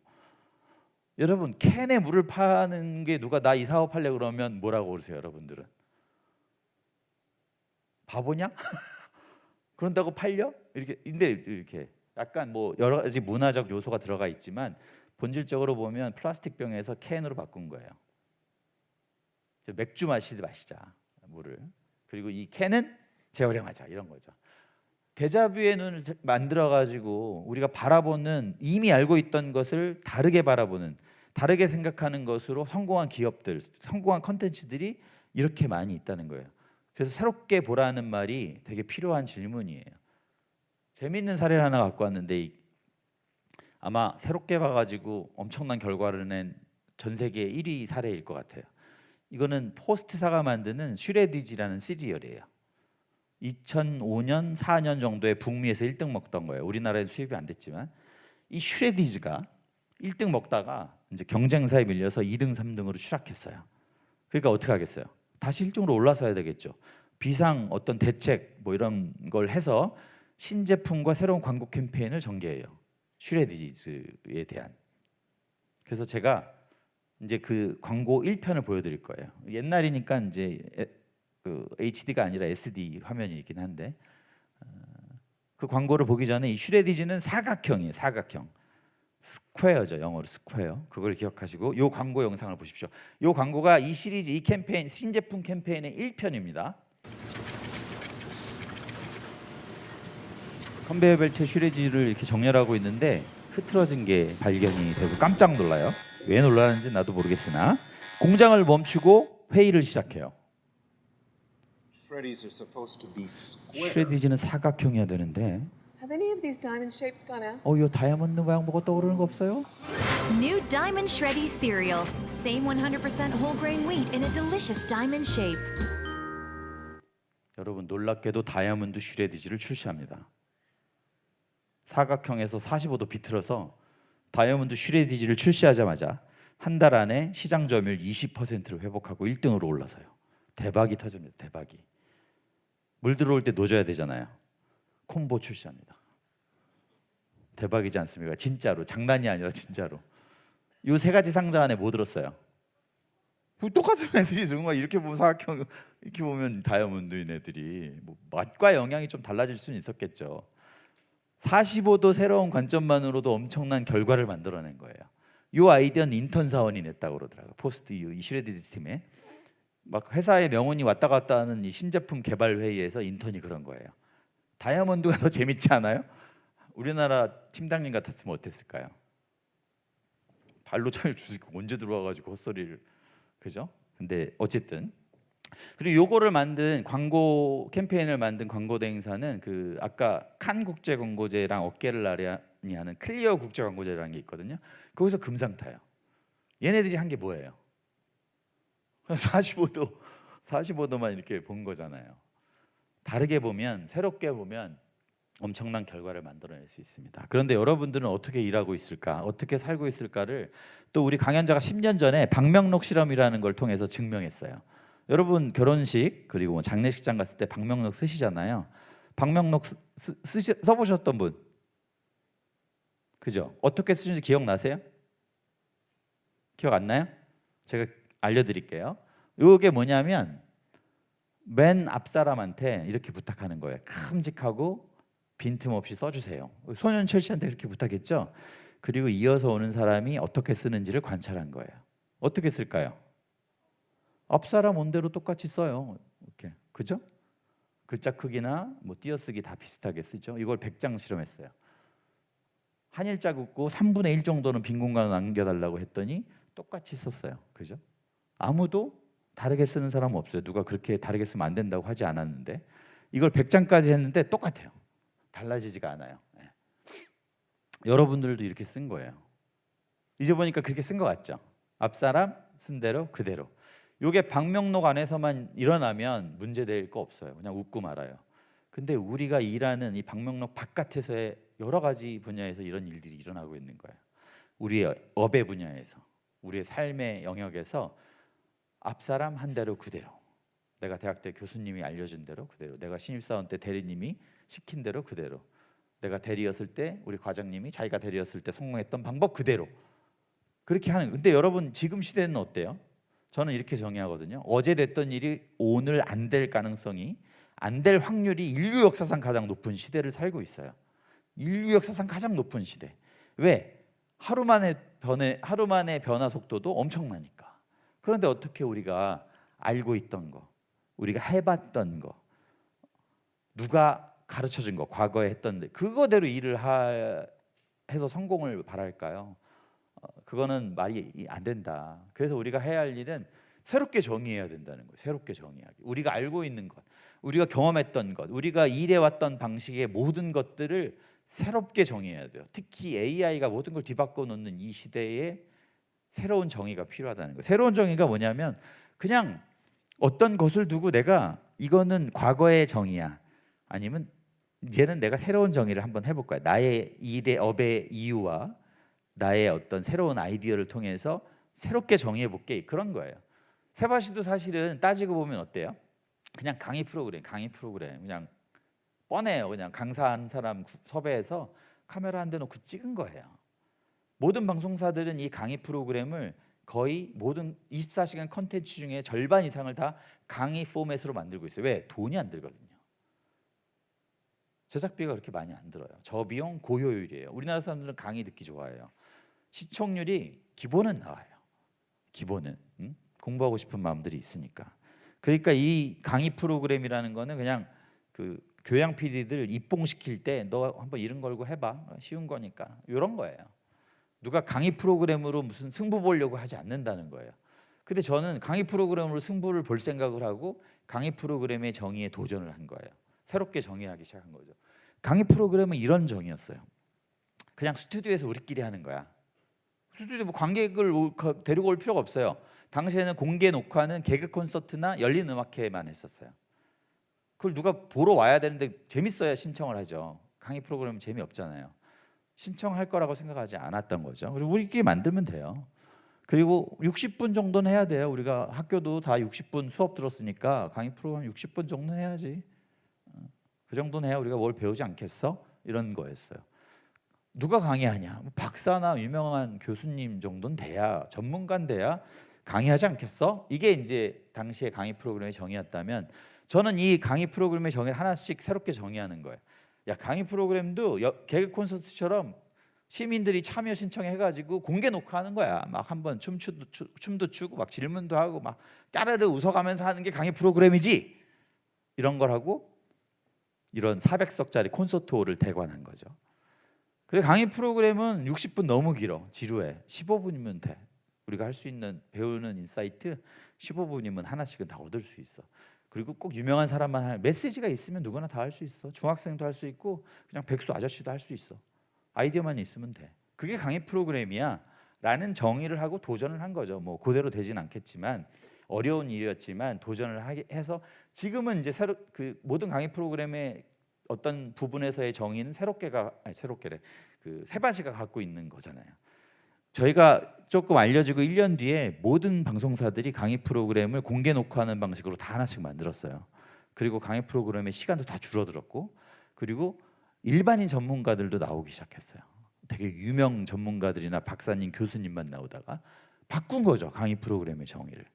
여러분 캔에 물을 파는 게 누가 나 이 사업 하려고 그러면 뭐라고 그러세요, 여러분들은? 바보냐? 그런다고 팔려? 이렇게 근데 이렇게 약간 뭐 여러 가지 문화적 요소가 들어가 있지만 본질적으로 보면 플라스틱 병에서 캔으로 바꾼 거예요. 맥주 마시자 물을. 그리고 이 캔은 재활용하자 이런 거죠. 데자뷰의 눈을 만들어 가지고 우리가 바라보는 이미 알고 있던 것을 다르게 바라보는 다르게 생각하는 것으로 성공한 기업들, 성공한 컨텐츠들이 이렇게 많이 있다는 거예요. 그래서 새롭게 보라는 말이 되게 필요한 질문이에요. 재미있는 사례를 하나 갖고 왔는데 아마 새롭게 봐가지고 엄청난 결과를 낸 전 세계 1위 사례일 것 같아요. 이거는 포스트사가 만드는 슈레디지라는 시리얼이에요. 2005년, 4년 정도에 북미에서 1등 먹던 거예요. 우리나라에 수입이 안 됐지만 이 슈레디지가 1등 먹다가 이제 경쟁사에 밀려서 2등, 3등으로 추락했어요. 그러니까 어떻게 하겠어요? 다시 1등으로 올라서야 되겠죠. 비상 어떤 대책 뭐 이런 걸 해서 신제품과 새로운 광고 캠페인을 전개해요. 슈레디즈에 대한. 그래서 제가 이제 그 광고 1편을 보여드릴 거예요. 옛날이니까 이제 그 HD가 아니라 SD 화면이긴 한데 그 광고를 보기 전에 이 슈레디즈는 사각형이에요. 사각형. 스퀘어죠. 영어로 스퀘어. 그걸 기억하시고 이 광고 영상을 보십시오. 이 광고가 이 시리즈 이 캠페인 신제품 캠페인의 1편입니다. 컨베이어 벨트 슈레디즈를 이렇게 정렬하고 있는데 흐트러진 게 발견이 돼서 깜짝 놀라요. 왜 놀라는지 나도 모르겠으나 공장을 멈추고 회의를 시작해요. 슈레디즈는 사각형이어야 되는데 Have any of these diamond shapes gone out? 이 다이아몬드 모양 보고 떠오르는 거 없어요? New Diamond Shreddy cereal. Same 100% whole grain wheat in a delicious diamond shape. 여러분 놀랍게도 다이아몬드 슈레디즈를 출시합니다. 사각형에서 45도 비틀어서 다이아몬드 슈레디즈를 출시하자마자 한 달 안에 시장 점유율 20%를 회복하고 1등으로 올라서요. 대박이 터집니다. 대박이. 물 들어올 때 놓아줘야 되잖아요. 콤보 출시합니다. 대박이지 않습니까? 진짜로 장난이 아니라 진짜로. 이 세 가지 상자 안에 뭐 들었어요? 똑같은 애들이 정말 이렇게 보면 사각형, 이렇게 보면 다이아몬드인 애들이 뭐 맛과 영양이 좀 달라질 수는 있었겠죠. 45도 새로운 관점만으로도 엄청난 결과를 만들어낸 거예요. 이 아이디어는 인턴 사원이 냈다고 그러더라고요. 포스트 이 슈레디즈 팀에 막 회사의 명운이 왔다 갔다 하는 이 신제품 개발 회의에서 인턴이 그런 거예요. 다이아몬드가 더 재밌지 않아요? 우리나라 팀장님 같았으면 어땠을까요? 발로 차일 주고 언제 들어와가지고 헛소리를 그죠? 근데 어쨌든 그리고 요거를 만든 광고 캠페인을 만든 광고 대행사는 그 아까 칸 국제 광고제랑 어깨를 나란히 하는 클리어 국제 광고제라는 게 있거든요. 거기서 금상 타요. 얘네들이 한 게 뭐예요? 45도만 이렇게 본 거잖아요. 다르게 보면 새롭게 보면 엄청난 결과를 만들어낼 수 있습니다. 그런데 여러분들은 어떻게 일하고 있을까? 어떻게 살고 있을까를 또 우리 강연자가 10년 전에 방명록 실험이라는 걸 통해서 증명했어요. 여러분 결혼식 그리고 뭐 장례식장 갔을 때 방명록 쓰시잖아요. 방명록 써보셨던 분? 그죠? 어떻게 쓰는지 기억나세요? 기억 안 나요? 제가 알려드릴게요. 이게 뭐냐면 맨 앞 사람한테 이렇게 부탁하는 거예요. 큼직하고 빈틈없이 써주세요. 손현철 씨한테 그렇게 부탁했죠. 그리고 이어서 오는 사람이 어떻게 쓰는지를 관찰한 거예요. 어떻게 쓸까요? 앞 사람 온대로 똑같이 써요. 이렇게 그죠? 글자 크기나 뭐 띄어쓰기 다 비슷하게 쓰죠. 이걸 100장 실험했어요. 한 일자 긋고 3분의 1 정도는 빈 공간을 남겨달라고 했더니 똑같이 썼어요. 그죠? 아무도 다르게 쓰는 사람은 없어요. 누가 그렇게 다르게 쓰면 안 된다고 하지 않았는데 이걸 100장까지 했는데 똑같아요. 달라지지가 않아요. 네. 여러분들도 이렇게 쓴 거예요. 이제 보니까 그렇게 쓴 것 같죠? 앞 사람 쓴 대로 그대로. 이게 방명록 안에서만 일어나면 문제될 거 없어요. 그냥 웃고 말아요. 근데 우리가 일하는 이 방명록 바깥에서의 여러 가지 분야에서 이런 일들이 일어나고 있는 거예요. 우리의 업의 분야에서, 우리의 삶의 영역에서 앞 사람 한 대로 그대로. 내가 대학 때 교수님이 알려준 대로 그대로. 내가 신입사원 때 대리님이 시킨 대로 그대로. 내가 대리였을 때 우리 과장님이 자기가 대리였을 때 성공했던 방법 그대로. 그렇게 하는. 근데 여러분 지금 시대는 어때요? 저는 이렇게 정의하거든요. 어제 됐던 일이 오늘 안 될 가능성이 안 될 확률이 인류 역사상 가장 높은 시대를 살고 있어요. 인류 역사상 가장 높은 시대. 왜? 하루 만에 변화 속도도 엄청나니까. 그런데 어떻게 우리가 알고 있던 거, 우리가 해봤던 거, 누가 가르쳐준 거, 과거에 했던 데 그거대로 일을 해서 성공을 바랄까요? 그거는 말이 안 된다. 그래서 우리가 해야 할 일은 새롭게 정의해야 된다는 거예요. 새롭게 정의하기. 우리가 알고 있는 것, 우리가 경험했던 것, 우리가 일해왔던 방식의 모든 것들을 새롭게 정의해야 돼요. 특히 AI가 모든 걸 뒤바꿔 놓는 이 시대에 새로운 정의가 필요하다는 거예요. 새로운 정의가 뭐냐면 그냥 어떤 것을 두고 내가 이거는 과거의 정의야, 아니면 이제는 내가 새로운 정의를 한번 해볼 거야. 나의 일의 업의 이유와 나의 어떤 새로운 아이디어를 통해서 새롭게 정의해 볼게, 그런 거예요. 세바시도 사실은 따지고 보면 어때요? 그냥 강의 프로그램 그냥 뻔해요. 그냥 강사한 사람 섭외해서 카메라 한 대 놓고 찍은 거예요. 모든 방송사들은 이 강의 프로그램을 거의 모든 24시간 컨텐츠 중에 절반 이상을 다 강의 포맷으로 만들고 있어요. 왜? 돈이 안 들거든요. 제작비가 그렇게 많이 안 들어요. 저비용 고효율이에요. 우리나라 사람들은 강의 듣기 좋아해요. 시청률이 기본은 나와요. 기본은 공부하고 싶은 마음들이 있으니까. 그러니까 이 강의 프로그램이라는 거는 그냥 그 교양 PD들 입봉시킬 때 너 한번 이름 걸고 해봐, 쉬운 거니까, 이런 거예요. 누가 강의 프로그램으로 무슨 승부 보려고 하지 않는다는 거예요. 근데 저는 강의 프로그램으로 승부를 볼 생각을 하고 강의 프로그램의 정의에 도전을 한 거예요. 새롭게 정의하기 시작한 거죠. 강의 프로그램은 이런 정의였어요. 그냥 스튜디오에서 우리끼리 하는 거야. 스튜디오 뭐 관객을 데리고 올 필요가 없어요. 당시에는 공개 녹화는 개그 콘서트나 열린 음악회만 했었어요. 그걸 누가 보러 와야 되는데 재밌어야 신청을 하죠. 강의 프로그램은 재미없잖아요. 신청할 거라고 생각하지 않았던 거죠. 그리고 우리끼리 만들면 돼요. 그리고 60분 정도는 해야 돼요. 우리가 학교도 다 60분 수업 들었으니까 강의 프로그램 60분 정도는 해야지. 그 정도는 해야 우리가 뭘 배우지 않겠어? 이런 거였어요. 누가 강의하냐? 박사나 유명한 교수님 정도는 돼야, 전문가는 돼야 강의하지 않겠어? 이게 이제 당시의 강의 프로그램의 정의였다면, 저는 이 강의 프로그램의 정의를 하나씩 새롭게 정의하는 거예요. 야, 강의 프로그램도 개그 콘서트처럼 시민들이 참여 신청해가지고 공개 녹화하는 거야. 막 한번 춤도 추고 막 질문도 하고 막 까르르 웃어가면서 하는 게 강의 프로그램이지. 이런 걸 하고 이런 400석짜리 콘서트홀을 대관한 거죠. 그래, 강의 프로그램은 60분 너무 길어. 지루해. 15분이면 돼. 우리가 할 수 있는 배우는 인사이트 15분이면 하나씩은 다 얻을 수 있어. 그리고 꼭 유명한 사람만 할, 메시지가 있으면 누구나 다 할 수 있어. 중학생도 할 수 있고 그냥 백수 아저씨도 할 수 있어. 아이디어만 있으면 돼. 그게 강의 프로그램이야 라는 정의를 하고 도전을 한 거죠. 뭐 그대로 되진 않겠지만 어려운 일이었지만 도전을 해서 지금은 이제 그 모든 강의 프로그램의 어떤 부분에서의 정의는 그 세바시가 갖고 있는 거잖아요. 저희가 조금 알려지고 1년 뒤에 모든 방송사들이 강의 프로그램을 공개 녹화하는 방식으로 다 하나씩 만들었어요. 그리고 강의 프로그램의 시간도 다 줄어들었고, 그리고 일반인 전문가들도 나오기 시작했어요. 되게 유명 전문가들이나 박사님, 교수님만 나오다가 바꾼 거죠. 강의 프로그램의 정의를.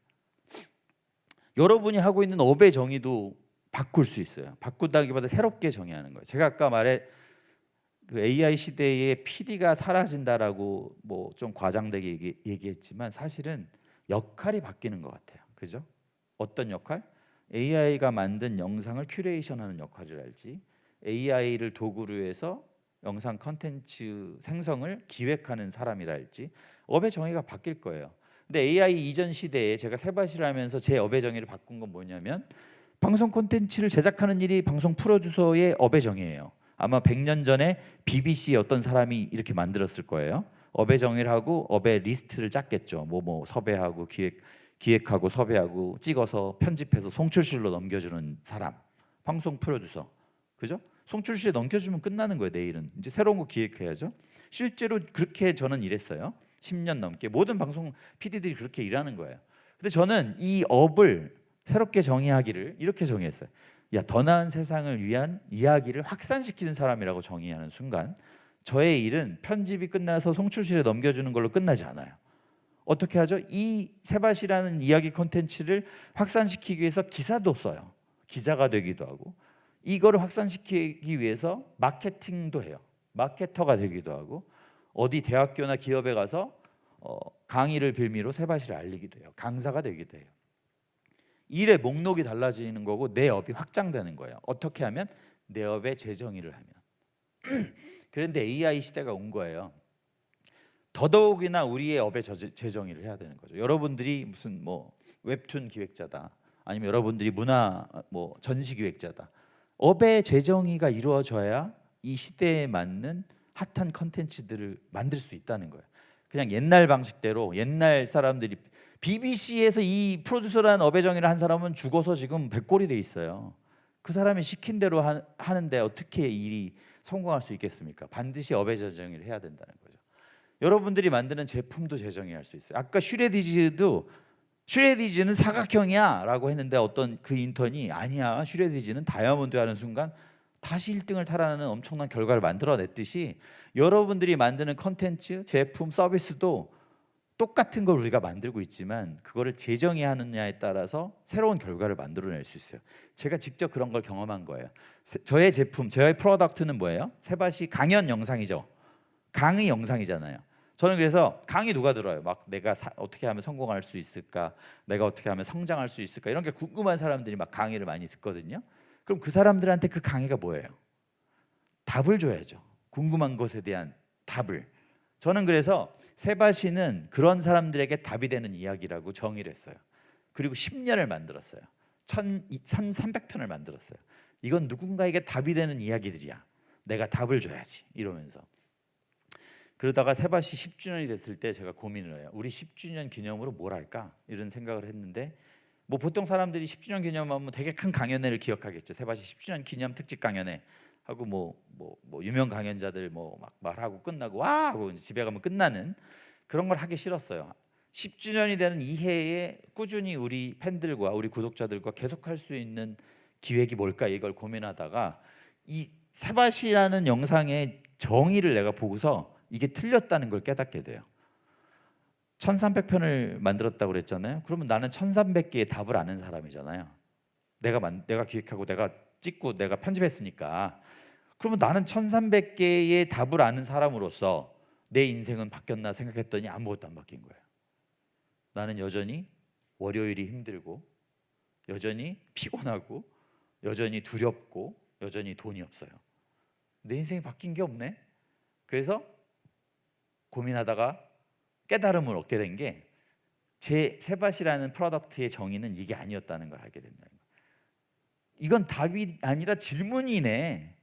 여러분이 하고 있는 업의 정의도 바꿀 수 있어요. 바꾼다기보다 새롭게 정의하는 거예요. 제가 아까 그 AI 시대에 PD가 사라진다라고 뭐 좀 과장되게 얘기했지만 사실은 역할이 바뀌는 것 같아요. 그죠? 어떤 역할? AI가 만든 영상을 큐레이션하는 역할을 할지, AI를 도구로 해서 영상 컨텐츠 생성을 기획하는 사람이랄지 업의 정의가 바뀔 거예요. 근데 AI 이전 시대에 제가 세바시를 하면서 제 업의 정의를 바꾼 건 뭐냐면, 방송 콘텐츠를 제작하는 일이 방송 프로듀서의 업의 정의예요. 아마 100년 전에 BBC 어떤 사람이 이렇게 만들었을 거예요. 업의 정의를 하고 업의 리스트를 짰겠죠. 뭐 섭외하고 기획하고 섭외하고 찍어서 편집해서 송출실로 넘겨주는 사람, 방송 프로듀서. 그죠? 송출실에 넘겨주면 끝나는 거예요. 내일은 이제 새로운 거 기획해야죠. 실제로 그렇게 저는 일했어요. 10년 넘게 모든 방송 PD들이 그렇게 일하는 거예요. 근데 저는 이 업을 새롭게 정의하기를 이렇게 정의했어요. 야, 더 나은 세상을 위한 이야기를 확산시키는 사람이라고 정의하는 순간 저의 일은 편집이 끝나서 송출실에 넘겨주는 걸로 끝나지 않아요. 어떻게 하죠? 이 세바시라는 이야기 콘텐츠를 확산시키기 위해서 기사도 써요. 기자가 되기도 하고 이거를 확산시키기 위해서 마케팅도 해요. 마케터가 되기도 하고 어디 대학교나 기업에 가서 강의를 빌미로 세바시를 알리기도 해요. 강사가 되기도 해요. 일의 목록이 달라지는 거고 내 업이 확장되는 거예요. 어떻게 하면? 내 업에 재정의를 하면. 그런데 AI 시대가 온 거예요. 더더욱이나 우리의 업에 재정의를 해야 되는 거죠. 여러분들이 무슨 뭐 웹툰 기획자다, 아니면 여러분들이 문화 뭐 전시 기획자다. 업의 재정의가 이루어져야 이 시대에 맞는 핫한 컨텐츠들을 만들 수 있다는 거예요. 그냥 옛날 방식대로 옛날 사람들이 BBC에서 이 프로듀서라는 업의 정의를 한 사람은 죽어서 지금 백골이 돼 있어요. 그 사람이 시킨 대로 하는데 어떻게 일이 성공할 수 있겠습니까? 반드시 업의 재정의를 해야 된다는 거죠. 여러분들이 만드는 제품도 재정의할 수 있어요. 아까 슈레디즈는 사각형이야 라고 했는데 어떤 그 인턴이 아니야, 슈레디즈는 다이아몬드 하는 순간 다시 1등을 탈환하는 엄청난 결과를 만들어냈듯이 여러분들이 만드는 컨텐츠, 제품, 서비스도 똑같은 걸 우리가 만들고 있지만 그거를 재정의하느냐에 따라서 새로운 결과를 만들어낼 수 있어요. 제가 직접 그런 걸 경험한 거예요. 저의 제품, 저의 프로덕트는 뭐예요? 세바시 강연 영상이죠. 강의 영상이잖아요. 저는 그래서 강의 누가 들어요? 막 내가 어떻게 하면 성공할 수 있을까? 내가 어떻게 하면 성장할 수 있을까? 이런 게 궁금한 사람들이 막 강의를 많이 듣거든요. 그럼 그 사람들한테 그 강의가 뭐예요? 답을 줘야죠. 궁금한 것에 대한 답을. 저는 그래서 세바시는 그런 사람들에게 답이 되는 이야기라고 정의를 했어요. 그리고 10년을 만들었어요. 1300편을 만들었어요. 이건 누군가에게 답이 되는 이야기들이야. 내가 답을 줘야지 이러면서. 그러다가 세바시 10주년이 됐을 때 제가 고민을 해요. 우리 10주년 기념으로 뭘 할까? 이런 생각을 했는데 뭐 보통 사람들이 10주년 기념하면 되게 큰 강연회를 기억하겠죠. 세바시 10주년 기념 특집 강연회 하고 뭐 유명 강연자들 뭐 막 말하고 끝나고 와 하고 이제 집에 가면 끝나는 그런 걸 하기 싫었어요. 10주년이 되는 이 해에 꾸준히 우리 팬들과 우리 구독자들과 계속할 수 있는 기획이 뭘까 이걸 고민하다가 이 세바시라는 영상의 정의를 내가 보고서 이게 틀렸다는 걸 깨닫게 돼요. 1300편을 만들었다고 그랬잖아요. 그러면 나는 1300개의 답을 아는 사람이잖아요. 내가 기획하고 내가 찍고 내가 편집했으니까. 그러면 나는 1300개의 답을 아는 사람으로서 내 인생은 바뀌었나 생각했더니 아무것도 안 바뀐 거예요. 나는 여전히 월요일이 힘들고 여전히 피곤하고 여전히 두렵고 여전히 돈이 없어요. 내 인생이 바뀐 게 없네. 그래서 고민하다가 깨달음을 얻게 된 게 제 세바시라는 프로덕트의 정의는 이게 아니었다는 걸 알게 된다는 거예요. 이건 답이 아니라 질문이네.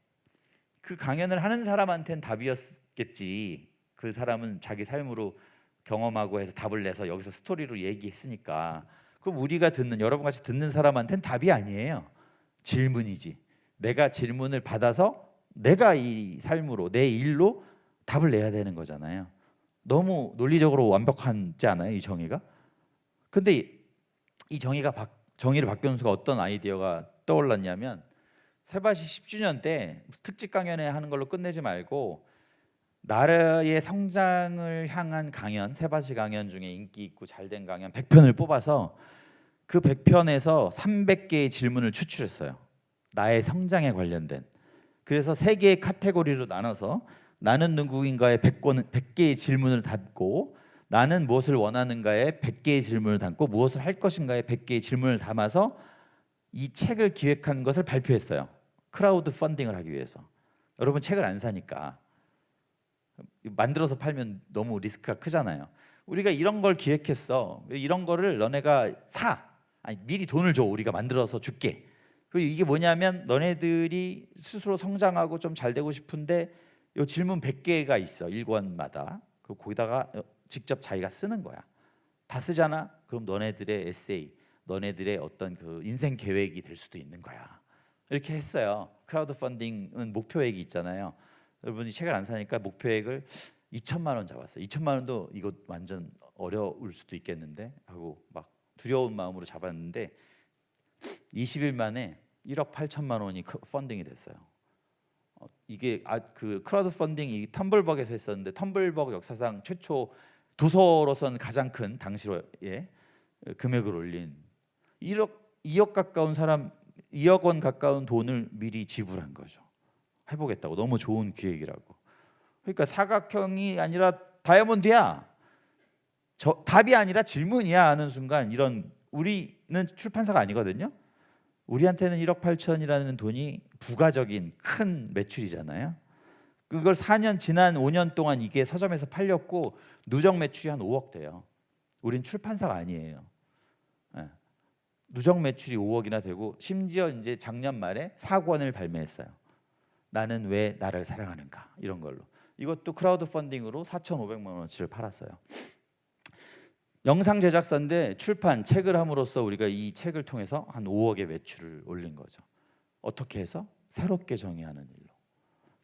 그 강연을 하는 사람한테는 답이었겠지. 그 사람은 자기 삶으로 경험하고 해서 답을 내서 여기서 스토리로 얘기했으니까. 그럼 우리가 듣는 여러분 같이 듣는 사람한테는 답이 아니에요. 질문이지. 내가 질문을 받아서 내가 이 삶으로 내 일로 답을 내야 되는 거잖아요. 너무 논리적으로 완벽하지 않아요, 이 정의가? 근데 이 정의를 박경수가 어떤 아이디어가 떠올랐냐면 세바시 10주년 때 특집 강연회 하는 걸로 끝내지 말고 나라의 성장을 향한 강연, 세바시 강연 중에 인기 있고 잘된 강연 100편을 뽑아서 그 100편에서 300개의 질문을 추출했어요. 나의 성장에 관련된. 그래서 3개의 카테고리로 나눠서 나는 누구인가의 100개의 질문을 담고 나는 무엇을 원하는가의 100개의 질문을 담고 무엇을 할 것인가의 100개의 질문을 담아서 이 책을 기획한 것을 발표했어요. 크라우드 펀딩을 하기 위해서. 여러분 책을 안 사니까 만들어서 팔면 너무 리스크가 크잖아요. 우리가 이런 걸 기획했어. 이런 거를 너네가 사. 아니 미리 돈을 줘. 우리가 만들어서 줄게. 그리고 이게 뭐냐면 너네들이 스스로 성장하고 좀 잘 되고 싶은데 이 질문 100개가 있어. 1권마다. 거기다가 직접 자기가 쓰는 거야. 다 쓰잖아. 그럼 너네들의 에세이, 너네들의 어떤 그 인생 계획이 될 수도 있는 거야. 이렇게 했어요. 크라우드 펀딩은 목표액이 있잖아요. 여러분이 책을 안 사니까 목표액을 2천만 원 잡았어요. 2천만 원도 이거 완전 어려울 수도 있겠는데 하고 막 두려운 마음으로 잡았는데 20일 만에 1억 8천만 원이 펀딩이 됐어요. 이게 그 크라우드 펀딩이 텀블벅에서 했었는데 텀블벅 역사상 최초 도서로서는 가장 큰 당시로의 금액을 올린 2억 가까운 사람 2억 원 가까운 돈을 미리 지불한 거죠. 해보겠다고. 너무 좋은 기획이라고. 그러니까 사각형이 아니라 다이아몬드야. 답이 아니라 질문이야 하는 순간 이런 우리는 출판사가 아니거든요. 우리한테는 1억 8천이라는 돈이 부가적인 큰 매출이잖아요. 그걸 4년 지난 5년 동안 이게 서점에서 팔렸고 누적 매출이 한 5억 돼요. 우린 출판사가 아니에요. 네. 누적 매출이 5억이나 되고 심지어 이제 작년 말에 4권을 발매했어요. 나는 왜 나를 사랑하는가 이런 걸로. 이것도 크라우드 펀딩으로 4,500만 원어치를 팔았어요. 영상 제작사인데 출판 책을 함으로써 우리가 이 책을 통해서 한 5억의 매출을 올린 거죠. 어떻게 해서? 새롭게 정의하는 일로.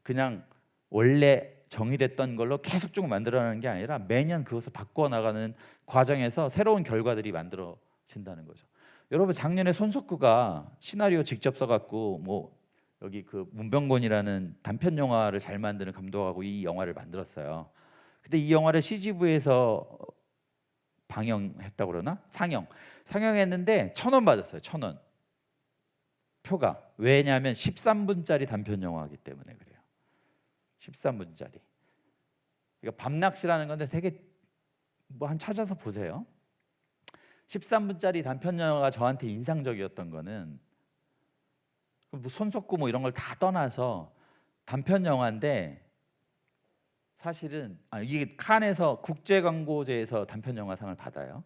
그냥 원래 정의됐던 걸로 계속 쭉 만들어내는 게 아니라 매년 그것을 바꿔나가는 과정에서 새로운 결과들이 만들어진다는 거죠. 여러분 작년에 손석구가 시나리오 직접 써갖고 뭐 여기 그 문병곤이라는 단편 영화를 잘 만드는 감독하고 이 영화를 만들었어요. 근데 이 영화를 CGV에서 방영했다고 그러나? 상영했는데 1,000원 받았어요. 1,000원 표가. 왜냐하면 13분짜리 단편 영화이기 때문에 그래요. 13분짜리. 그러니까 밤낚시라는 건데 되게 뭐 한 찾아서 보세요. 13분짜리 단편 영화가 저한테 인상적이었던 거는 뭐 손석구 뭐 이런 걸 다 떠나서 단편 영화인데 사실은 이게 칸에서 국제광고제에서 단편 영화상을 받아요.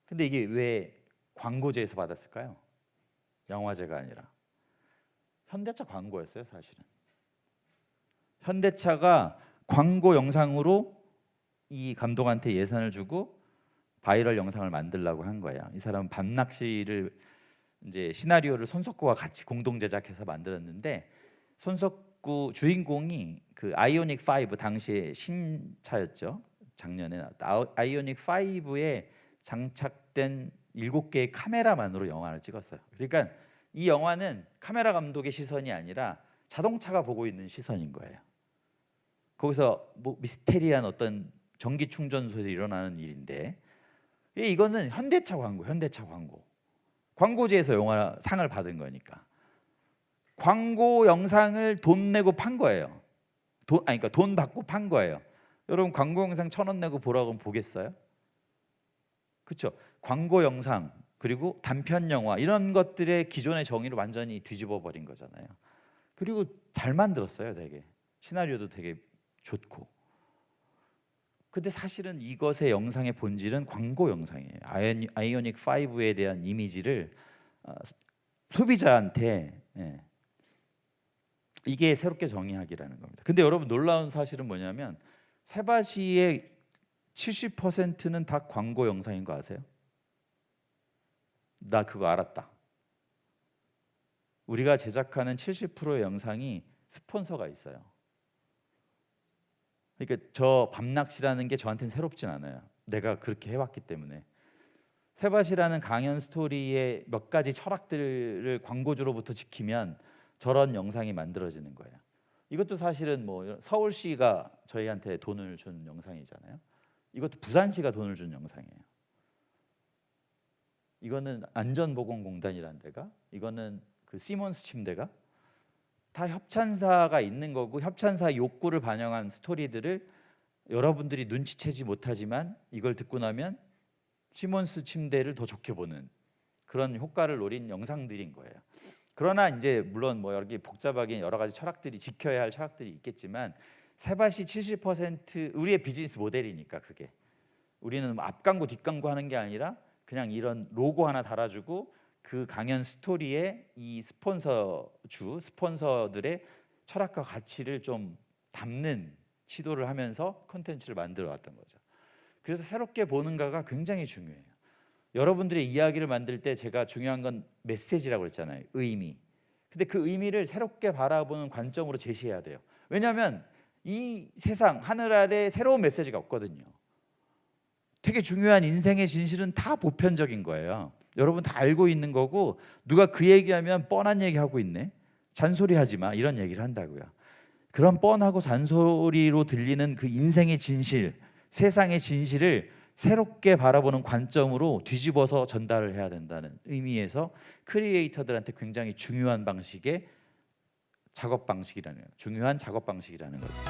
근데 이게 왜 광고제에서 받았을까요? 영화제가 아니라 현대차 광고였어요. 사실은 현대차가 광고 영상으로 이 감독한테 예산을 주고 바이럴 영상을 만들려고 한 거야. 이 사람은 밤낚시를 이제 시나리오를 손석구와 같이 공동 제작해서 만들었는데 손석구 주인공이 그 아이오닉 5 당시에 신차였죠. 작년에 나왔다. 아이오닉 5에 장착된 7개의 카메라만으로 영화를 찍었어요. 그러니까 이 영화는 카메라 감독의 시선이 아니라 자동차가 보고 있는 시선인 거예요. 거기서 뭐 미스테리한 어떤 전기 충전소에서 일어나는 일인데 이거는 현대차 광고. 광고제에서 영화 상을 받은 거니까 광고 영상을 돈 내고 판 거예요. 그러니까 돈 받고 판 거예요. 여러분 광고 영상 1,000원 내고 보라고 하면 보겠어요? 그렇죠? 광고 영상 그리고 단편 영화 이런 것들의 기존의 정의를 완전히 뒤집어 버린 거잖아요. 그리고 잘 만들었어요. 되게 시나리오도 되게 좋고. 근데 사실은 이것의 영상의 본질은 광고 영상이에요. 아이오닉 5에 대한 이미지를 소비자한테 이게 새롭게 정의하기라는 겁니다. 근데 여러분 놀라운 사실은 뭐냐면 세바시의 70%는 다 광고 영상인 거 아세요? 나 그거 알았다. 우리가 제작하는 70%의 영상이 스폰서가 있어요. 그러니까 저 밤낚시라는 게 저한테는 새롭진 않아요. 내가 그렇게 해왔기 때문에. 세바시라는 강연 스토리의 몇 가지 철학들을 광고주로부터 지키면 저런 영상이 만들어지는 거예요. 이것도 사실은 뭐 서울시가 저희한테 돈을 준 영상이잖아요. 이것도 부산시가 돈을 준 영상이에요. 이거는 안전보건공단이라는 데가, 이거는 그 시몬스 침대가 다 협찬사가 있는 거고 협찬사 욕구를 반영한 스토리들을 여러분들이 눈치채지 못하지만 이걸 듣고 나면 시몬스 침대를 더 좋게 보는 그런 효과를 노린 영상들인 거예요. 그러나 이제 물론 뭐 여기 복잡하게 여러 가지 철학들이 지켜야 할 철학들이 있겠지만 세바시 70% 우리의 비즈니스 모델이니까 그게 우리는 앞광고 뒷광고 하는 게 아니라 그냥 이런 로고 하나 달아주고 그 강연 스토리에 이 스폰서들의 철학과 가치를 좀 담는 시도를 하면서 콘텐츠를 만들어 왔던 거죠. 그래서 새롭게 보는가가 굉장히 중요해요. 여러분들의 이야기를 만들 때 제가 중요한 건 메시지라고 그랬잖아요. 의미. 근데 그 의미를 새롭게 바라보는 관점으로 제시해야 돼요. 왜냐하면 이 세상 하늘 아래 새로운 메시지가 없거든요. 되게 중요한 인생의 진실은 다 보편적인 거예요. 여러분 다 알고 있는 거고 누가 그 얘기하면 뻔한 얘기하고 있네. 잔소리하지 마 이런 얘기를 한다고요. 그런 뻔하고 잔소리로 들리는 그 인생의 진실, 세상의 진실을 새롭게 바라보는 관점으로 뒤집어서 전달을 해야 된다는 의미에서 크리에이터들한테 굉장히 중요한 방식의 작업 방식이라는 거죠.